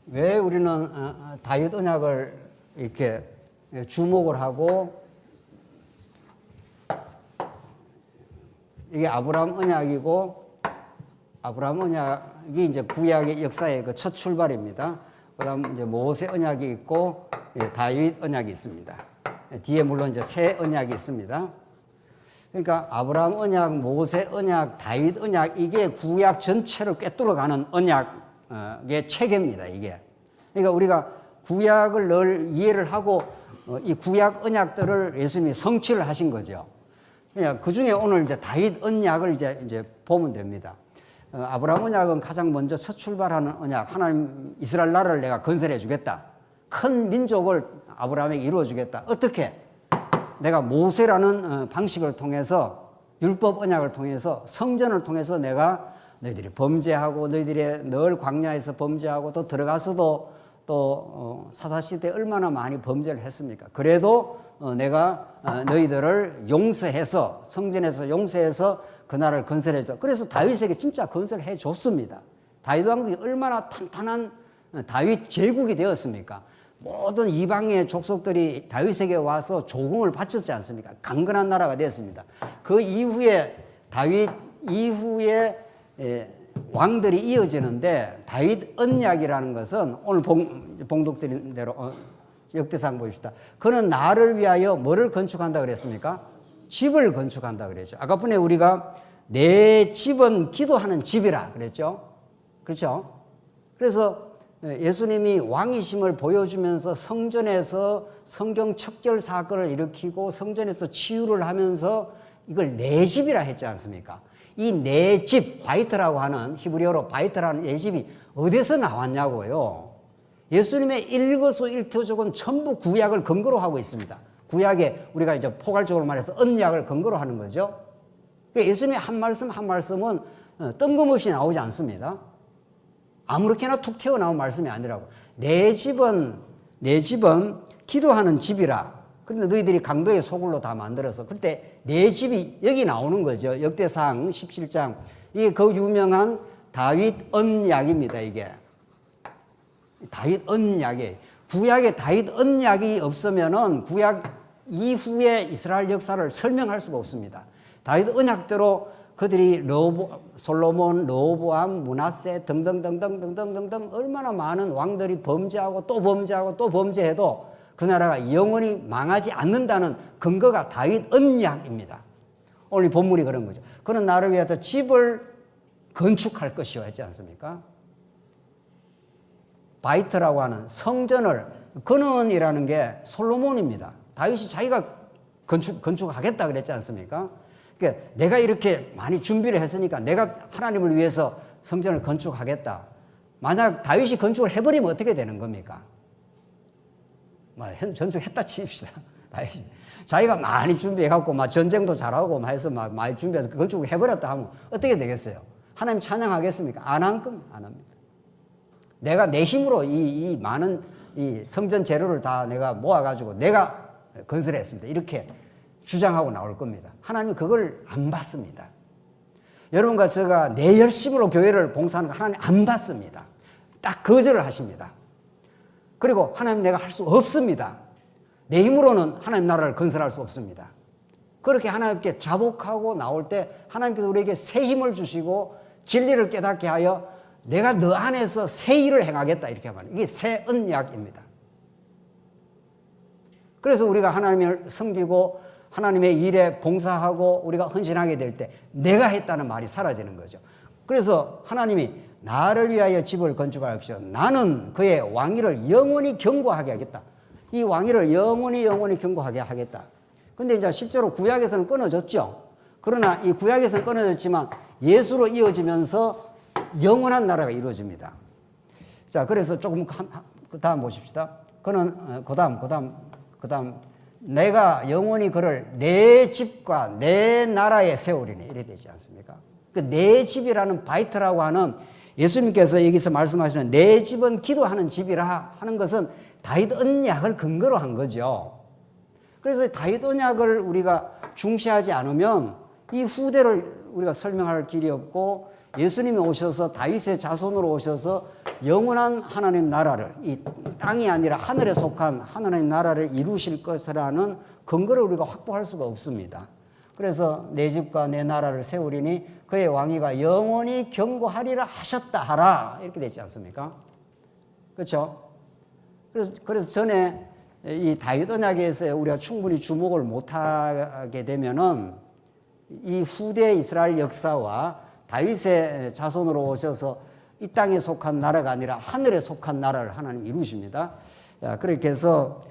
왜 우리는 다윗 언약을 이렇게 주목을 하고 이게 아브라함 언약이고 아브라함 언약이 이제 구약의 역사의 그 첫 출발입니다. 그다음 이제 모세 언약이 있고 다윗 언약이 있습니다. 뒤에 물론 이제 새 언약이 있습니다. 그러니까 아브라함 언약, 모세 언약, 다윗 언약 이게 구약 전체를 꿰뚫어가는 언약의 체계입니다. 이게. 그러니까 우리가 구약을 늘 이해를 하고 이 구약 언약들을 예수님이 성취를 하신 거죠. 그러니까 그 중에 오늘 이제 다윗 언약을 이제 보면 됩니다. 아브라함 언약은 가장 먼저 첫 출발하는 언약. 하나님 이스라엘 나라를 내가 건설해 주겠다. 큰 민족을 아브라함에게 이루어 주겠다. 어떻게? 내가 모세라는 방식을 통해서 율법 언약을 통해서 성전을 통해서 내가 너희들이 범죄하고 너희들이 늘 광야에서 범죄하고 또 들어가서도 또 사사시대에 얼마나 많이 범죄를 했습니까? 그래도 내가 너희들을 용서해서 성전에서 용서해서 그 나라를 건설해 줘. 그래서 다윗에게 진짜 건설해 줬습니다. 다윗 왕국이 얼마나 탄탄한 다윗 제국이 되었습니까? 모든 이방의 족속들이 다윗에게 와서 조공을 바쳤지 않습니까? 강건한 나라가 되었습니다. 그 이후에 다윗 이후에 왕들이 이어지는데 다윗 언약이라는 것은 오늘 봉독드린 대로 역대상 보십시다. 그는 나를 위하여 뭐를 건축한다 그랬습니까? 집을 건축한다 그랬죠. 아까 전에 우리가 내 집은 기도하는 집이라 그랬죠. 그렇죠? 그래서 예수님이 왕이심을 보여주면서 성전에서 성경 척결 사건을 일으키고 성전에서 치유를 하면서 이걸 내 집이라 했지 않습니까? 이 내 집, 바이트라고 하는 히브리어로 바이트라는 내 집이 어디서 나왔냐고요. 예수님의 일거수일투족은 전부 구약을 근거로 하고 있습니다. 구약에 우리가 이제 포괄적으로 말해서 언약을 근거로 하는 거죠. 그러니까 예수님의 한 말씀 한 말씀은 뜬금없이 나오지 않습니다. 아무렇게나 툭 튀어나온 말씀이 아니라고. 내 집은 기도하는 집이라. 그런데 너희들이 강도의 소굴로 다 만들어서 그때 내 집이 여기 나오는 거죠. 역대상 17장. 이게 그 유명한 다윗 언약입니다. 이게 다윗 언약이 구약에 다윗 언약이 없으면은 구약 이후의 이스라엘 역사를 설명할 수가 없습니다. 다윗 언약대로 그들이 솔로몬, 르호보암, 므낫세 등등등등등등등 얼마나 많은 왕들이 범죄하고 또 범죄하고 또 범죄해도 그 나라가 영원히 망하지 않는다는 근거가 다윗 언약입니다. 오늘 본문이 그런 거죠. 그는 나를 위해서 집을 건축할 것이요 했지 않습니까? 바이트라고 하는 성전을 근원이라는 게 솔로몬입니다. 다윗이 자기가 건축하겠다 그랬지 않습니까? 그러니까 내가 이렇게 많이 준비를 했으니까 내가 하나님을 위해서 성전을 건축하겠다. 만약 다윗이 건축을 해버리면 어떻게 되는 겁니까? 건축했다 칩시다. 다윗이 자기가 많이 준비해갖고 막 전쟁도 잘하고 해서 막 많이 준비해서 건축을 해버렸다 하면 어떻게 되겠어요? 하나님 찬양하겠습니까? 안 합니다. 내가 내 힘으로 이 많은 이 성전 재료를 다 내가 모아가지고 내가 건설했습니다. 이렇게 주장하고 나올 겁니다. 하나님 그걸 안 받습니다. 여러분과 제가 내 열심으로 교회를 봉사하는 거 하나님 안 받습니다. 딱 거절을 하십니다. 그리고 하나님 내가 할 수 없습니다. 내 힘으로는 하나님 나라를 건설할 수 없습니다. 그렇게 하나님께 자복하고 나올 때 하나님께서 우리에게 새 힘을 주시고 진리를 깨닫게 하여 내가 너 안에서 새 일을 행하겠다 이렇게 말해요. 이게 새 언약입니다. 그래서 우리가 하나님을 섬기고 하나님의 일에 봉사하고 우리가 헌신하게 될 때 내가 했다는 말이 사라지는 거죠. 그래서 하나님이 나를 위하여 집을 건축할 것이요 나는 그의 왕위를 영원히 견고하게 하겠다. 이 왕위를 영원히 견고하게 하겠다. 근데 이제 실제로 구약에서는 끊어졌죠. 그러나 이 구약에서는 끊어졌지만 예수로 이어지면서 영원한 나라가 이루어집니다. 자, 그래서 조금 그 다음 보십시다. 그는 그 다음 내가 영원히 그를 내 집과 내 나라에 세우리니 이래 되지 않습니까? 그 내 집이라는 바이트라고 하는 예수님께서 여기서 말씀하시는 내 집은 기도하는 집이라 하는 것은 다윗 언약을 근거로 한 거죠. 그래서 다윗 언약을 우리가 중시하지 않으면 이 후대를 우리가 설명할 길이 없고, 예수님이 오셔서 다윗의 자손으로 오셔서 영원한 하나님 나라를, 이 땅이 아니라 하늘에 속한 하나님 나라를 이루실 것이라는 근거를 우리가 확보할 수가 없습니다. 그래서 내 집과 내 나라를 세우리니 그의 왕위가 영원히 경고하리라 하셨다 하라, 이렇게 되지 않습니까? 그렇죠? 그래서 전에 이 다윗 언약에서 우리가 충분히 주목을 못하게 되면은 이 후대 이스라엘 역사와 다윗의 자손으로 오셔서 이 땅에 속한 나라가 아니라 하늘에 속한 나라를 하나님 이루십니다. 그렇게 해서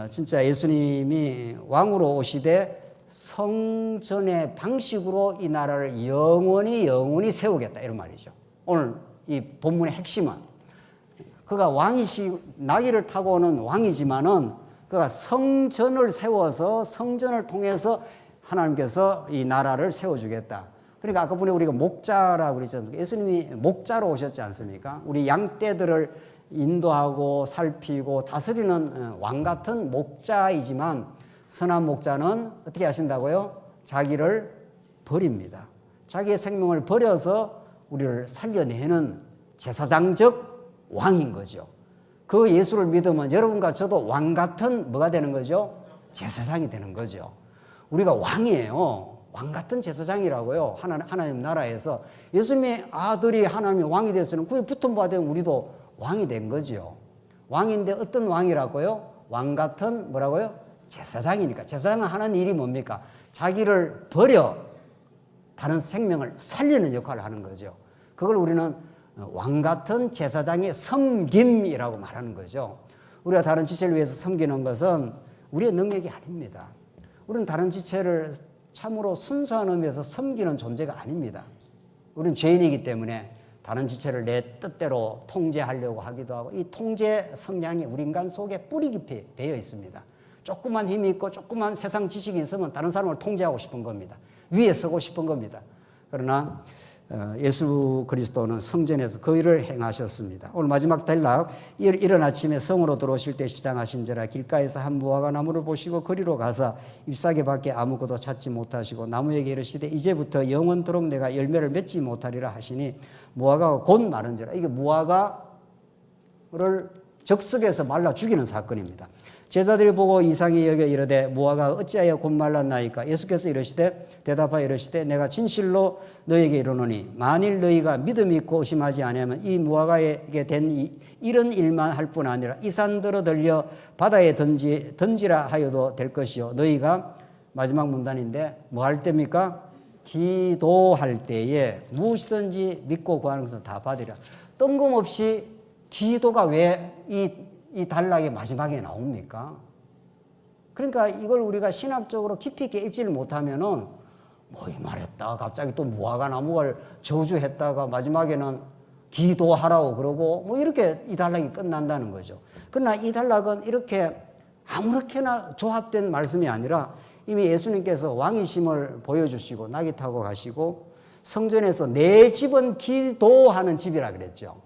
진짜 예수님이 왕으로 오시되 성전의 방식으로 이 나라를 영원히 세우겠다, 이런 말이죠. 오늘 이 본문의 핵심은 그가 나귀를 타고 오는 왕이지만은 그가 성전을 세워서 성전을 통해서 하나님께서 이 나라를 세워주겠다. 그러니까 아까 보니 우리가 목자라고 그랬잖아요. 예수님이 목자로 오셨지 않습니까? 우리 양떼들을 인도하고 살피고 다스리는 왕 같은 목자이지만, 선한 목자는 어떻게 하신다고요? 자기를 버립니다. 자기의 생명을 버려서 우리를 살려내는 제사장적 왕인 거죠. 그 예수를 믿으면 여러분과 저도 왕 같은 뭐가 되는 거죠? 제사장이 되는 거죠. 우리가 왕이에요. 왕 같은 제사장이라고요. 하나님 나라에서 예수님의 아들이 하나님의 왕이 됐으면 그게 붙은 바 되면 우리도 왕이 된 거죠. 왕인데 어떤 왕이라고요? 왕 같은 뭐라고요? 제사장이니까. 제사장은 하는 일이 뭡니까? 자기를 버려 다른 생명을 살리는 역할을 하는 거죠. 그걸 우리는 왕 같은 제사장의 섬김이라고 말하는 거죠. 우리가 다른 지체를 위해서 섬기는 것은 우리의 능력이 아닙니다. 우리는 다른 지체를 참으로 순수한 의미에서 섬기는 존재가 아닙니다. 우리는 죄인이기 때문에 다른 지체를 내 뜻대로 통제하려고 하기도 하고, 이 통제 성향이 우리 인간 속에 뿌리 깊이 배어 있습니다. 조그만 힘이 있고 조그만 세상 지식이 있으면 다른 사람을 통제하고 싶은 겁니다. 위에 서고 싶은 겁니다. 그러나 예수 그리스도는 성전에서 그 일을 행하셨습니다. 오늘 마지막 단락, 이른 아침에 성으로 들어오실 때 시장하신지라 길가에서 한 무화과 나무를 보시고 거리로 가사 잎사귀 밖에 아무것도 찾지 못하시고 나무에게 이르시되 이제부터 영원토록 내가 열매를 맺지 못하리라 하시니 무화과가 곧 마른지라. 이게 무화과를 적석에서 말라 죽이는 사건입니다. 제자들이 보고 이상히 여겨 이르되 무화과가 어찌하여 곧 말랐나이까? 예수께서 이르시되 대답하여 이르시되 내가 진실로 너에게 이르노니 만일 너희가 믿음이 있고 의심하지 아니하면 이 무화과에게 된 이런 일만 할 뿐 아니라 이 산들어 들려 바다에 던지라 하여도 될 것이요 너희가, 마지막 문단인데 뭐 할 때입니까? 기도할 때에 무엇이든지 믿고 구하는 것을 다 받으리라. 뜬금없이 기도가 왜 이 단락의 마지막에 나옵니까? 그러니까 이걸 우리가 신학적으로 깊이 있게 읽지를 못하면은 뭐 이 말했다 갑자기 또 무화과 나무를 저주했다가 마지막에는 기도하라고 그러고 뭐 이렇게 이 단락이 끝난다는 거죠. 그러나 이 단락은 이렇게 아무렇게나 조합된 말씀이 아니라 이미 예수님께서 왕이심을 보여주시고 낙이 타고 가시고 성전에서 내 집은 기도하는 집이라 그랬죠.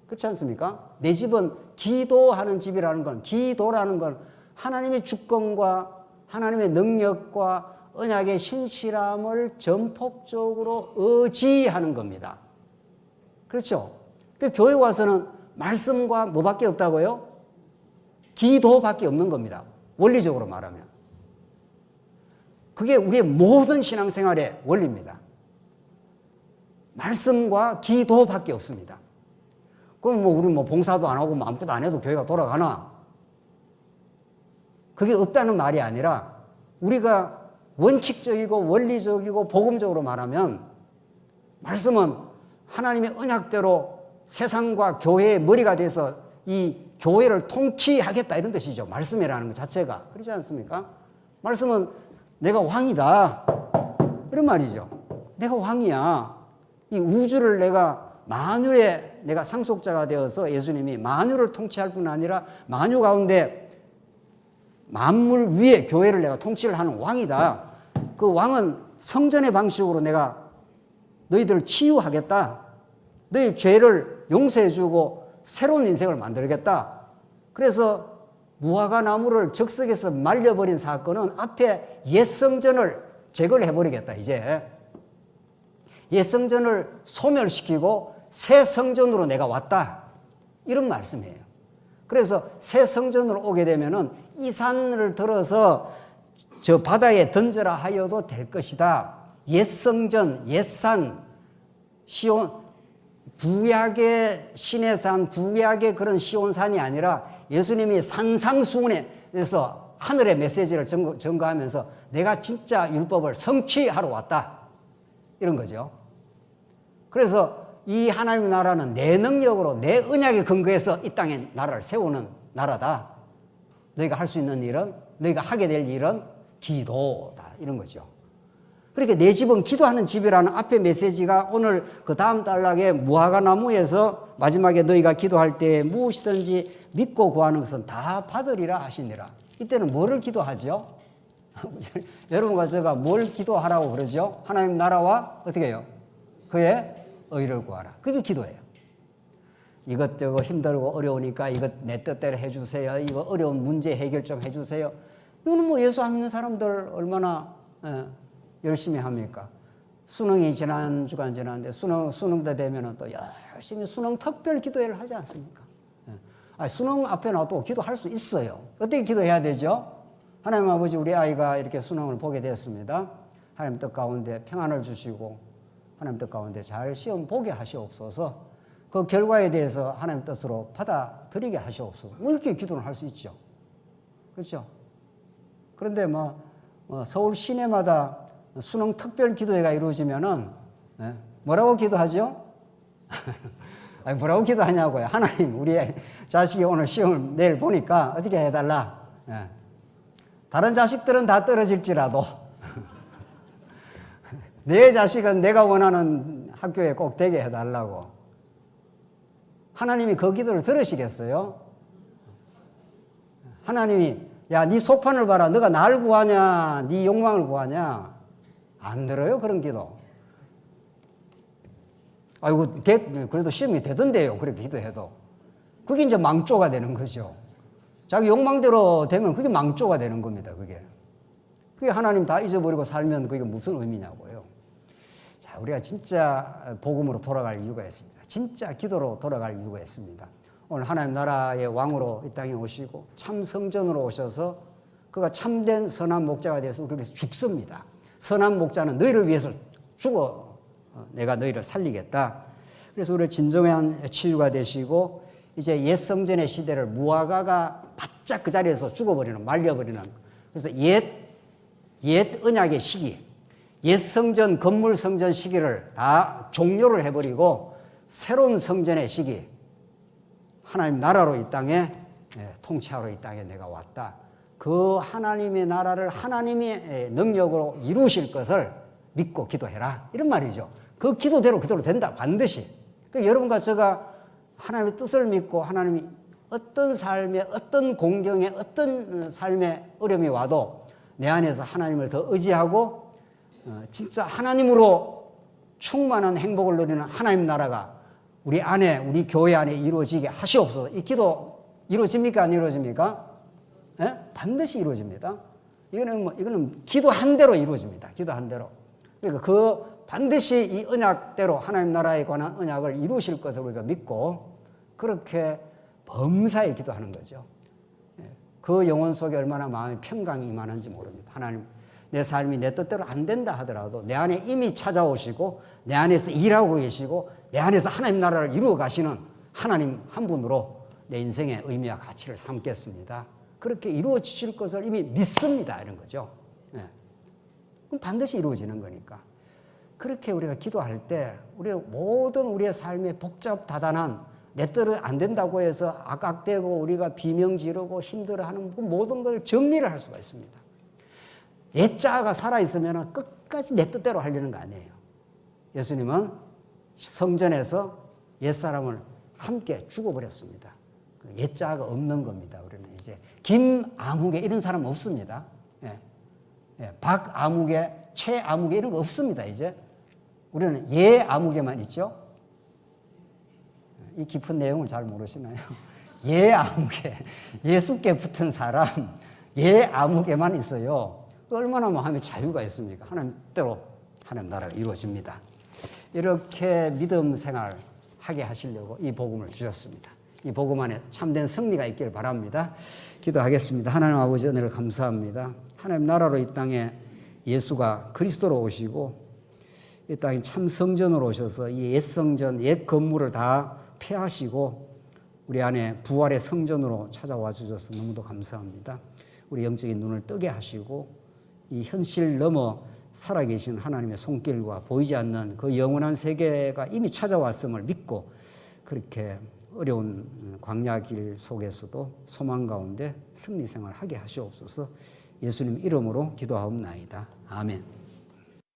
그렇지 않습니까? 내 집은 기도하는 집이라는 건, 기도라는 건 하나님의 주권과 하나님의 능력과 언약의 신실함을 전폭적으로 의지하는 겁니다. 그렇죠? 그 교회 와서는 말씀과 뭐밖에 없다고요? 기도밖에 없는 겁니다. 원리적으로 말하면. 그게 우리의 모든 신앙생활의 원리입니다. 말씀과 기도밖에 없습니다. 그럼 우리 봉사도 안 하고 아무것도 안 해도 교회가 돌아가나? 그게 없다는 말이 아니라 우리가 원칙적이고 원리적이고 복음적으로 말하면 말씀은 하나님의 언약대로 세상과 교회의 머리가 돼서 이 교회를 통치하겠다 이런 뜻이죠. 말씀이라는 것 자체가. 그렇지 않습니까? 말씀은 내가 왕이다 이런 말이죠. 내가 왕이야. 이 우주를 내가 상속자가 되어서 예수님이 만유를 통치할 뿐 아니라 만유 가운데 만물 위에 교회를 내가 통치를 하는 왕이다. 그 왕은 성전의 방식으로 내가 너희들을 치유하겠다. 너희 죄를 용서해주고 새로운 인생을 만들겠다. 그래서 무화과 나무를 적석에서 말려버린 사건은 앞에 옛 성전을 제거를 해버리겠다. 이제 옛 성전을 소멸시키고 새 성전으로 내가 왔다. 이런 말씀이에요. 그래서 새 성전으로 오게 되면은 이 산을 들어서 저 바다에 던져라 하여도 될 것이다. 옛 성전, 옛 산, 시온, 구약의 신의 산, 구약의 그런 시온산이 아니라 예수님이 산상수훈에서 하늘의 메시지를 전가하면서 내가 진짜 율법을 성취하러 왔다. 이런 거죠. 그래서 이 하나님의 나라는 내 능력으로 내 언약에 근거해서 이 땅에 나라를 세우는 나라다. 너희가 할 수 있는 일은, 너희가 하게 될 일은 기도다. 이런 거죠. 그렇게 내 집은 기도하는 집이라는 앞에 메시지가 오늘 그 다음 단락에 무화과 나무에서 마지막에 너희가 기도할 때 무엇이든지 믿고 구하는 것은 다 받으리라 하시니라. 이때는 뭐를 기도하죠? 여러분과 제가 뭘 기도하라고 그러죠? 하나님 나라와 어떻게 해요? 그의 의를 구하라. 그게 기도예요. 이것저것 힘들고 어려우니까 이것 내 뜻대로 해주세요. 이거 어려운 문제 해결 좀 해주세요. 이거는 뭐 예수 안 믿는 사람들 얼마나 열심히 합니까? 수능이 지난주간 지났는데 수능 때 되면은 또 열심히 수능 특별 기도회를 하지 않습니까? 수능 앞에 놔도 기도할 수 있어요. 어떻게 기도해야 되죠? 하나님 아버지, 우리 아이가 이렇게 수능을 보게 됐습니다. 하나님 뜻 가운데 평안을 주시고 하나님 뜻 가운데 잘 시험 보게 하시옵소서. 그 결과에 대해서 하나님 뜻으로 받아들이게 하시옵소서. 뭐 이렇게 기도를 할 수 있죠. 그렇죠? 그런데 서울 시내마다 수능 특별 기도회가 이루어지면은 뭐라고 기도하죠? 아니, 뭐라고 기도하냐고요. 하나님, 우리 자식이 오늘 시험을 내일 보니까 어떻게 해달라. 다른 자식들은 다 떨어질지라도 내 자식은 내가 원하는 학교에 꼭 되게 해달라고. 하나님이 그 기도를 들으시겠어요? 하나님이 야, 네 속판을 봐라. 너가 날 구하냐, 네 욕망을 구하냐. 안 들어요, 그런 기도. 아이고, 그래도 시험이 되던데요, 그렇게 기도해도. 그게 이제 망조가 되는 거죠. 자기 욕망대로 되면 그게 망조가 되는 겁니다, 그게. 그게 하나님 다 잊어버리고 살면 그게 무슨 의미냐고요. 자, 우리가 진짜 복음으로 돌아갈 이유가 있습니다. 진짜 기도로 돌아갈 이유가 있습니다. 오늘 하나님 나라의 왕으로 이 땅에 오시고 참 성전으로 오셔서 그가 참된 선한 목자가 되어서 우리를 위해서 죽습니다. 선한 목자는 너희를 위해서 죽어 내가 너희를 살리겠다. 그래서 우리를 진정한 치유가 되시고 이제 옛 성전의 시대를 무화과가 바짝 그 자리에서 죽어버리는, 말려버리는, 그래서 옛 언약의 시기, 옛 성전, 건물 성전 시기를 다 종료를 해버리고 새로운 성전의 시기, 하나님 나라로 이 땅에 통치하러 이 땅에 내가 왔다. 그 하나님의 나라를 하나님의 능력으로 이루실 것을 믿고 기도해라. 이런 말이죠. 그 기도대로 그대로 된다. 반드시. 그러니까 여러분과 제가 하나님의 뜻을 믿고 하나님이 어떤 삶에, 어떤 공경에, 어떤 삶에 어려움이 와도 내 안에서 하나님을 더 의지하고 진짜 하나님으로 충만한 행복을 누리는 하나님 나라가 우리 안에, 우리 교회 안에 이루어지게 하시옵소서. 이 기도 이루어집니까? 안 이루어집니까? 예? 반드시 이루어집니다. 이거는 기도한 대로 이루어집니다. 기도한 대로. 그러니까 그 반드시 이 언약대로 하나님 나라에 관한 언약을 이루실 것을 우리가 믿고 그렇게 범사에 기도하는 거죠. 그 영혼 속에 얼마나 마음의 평강이 임하는지 모릅니다. 하나님, 내 삶이 내 뜻대로 안 된다 하더라도 내 안에 이미 찾아오시고 내 안에서 일하고 계시고 내 안에서 하나님 나라를 이루어 가시는 하나님 한 분으로 내 인생의 의미와 가치를 삼겠습니다. 그렇게 이루어지실 것을 이미 믿습니다. 이런 거죠. 그럼 반드시 이루어지는 거니까. 그렇게 우리가 기도할 때 우리 모든 우리의 삶의 복잡다단한 내 뜻은 안 된다고 해서 악악대고 우리가 비명 지르고 힘들어하는 그 모든 걸 정리를 할 수가 있습니다. 옛자아가 살아있으면 끝까지 내 뜻대로 하려는 거 아니에요. 예수님은 성전에서 옛사람을 함께 죽어버렸습니다. 옛자아가 없는 겁니다. 우리는 이제 김아무개 이런 사람 없습니다. 박아무개, 최아무개 이런 거 없습니다. 이제 우리는 예아무개만 있죠. 이 깊은 내용을 잘 모르시나요? 예 아무개, 예수께 붙은 사람, 예 아무개만 있어요. 얼마나 마음에 자유가 있습니까? 하나님 뜻대로 하나님 나라가 이루어집니다. 이렇게 믿음 생활 하게 하시려고 이 복음을 주셨습니다. 이 복음 안에 참된 승리가 있기를 바랍니다. 기도하겠습니다. 하나님 아버지 은혜를 감사합니다. 하나님 나라로 이 땅에 예수가 그리스도로 오시고 이 땅에 참 성전으로 오셔서 이 옛 성전, 옛 건물을 다 폐하시고 우리 안에 부활의 성전으로 찾아와 주셔서 너무도 감사합니다. 우리 영적인 눈을 뜨게 하시고 이 현실 넘어 살아계신 하나님의 손길과 보이지 않는 그 영원한 세계가 이미 찾아왔음을 믿고 그렇게 어려운 광야길 속에서도 소망 가운데 승리 생활하게 하시옵소서. 예수님 이름으로 기도하옵나이다. 아멘.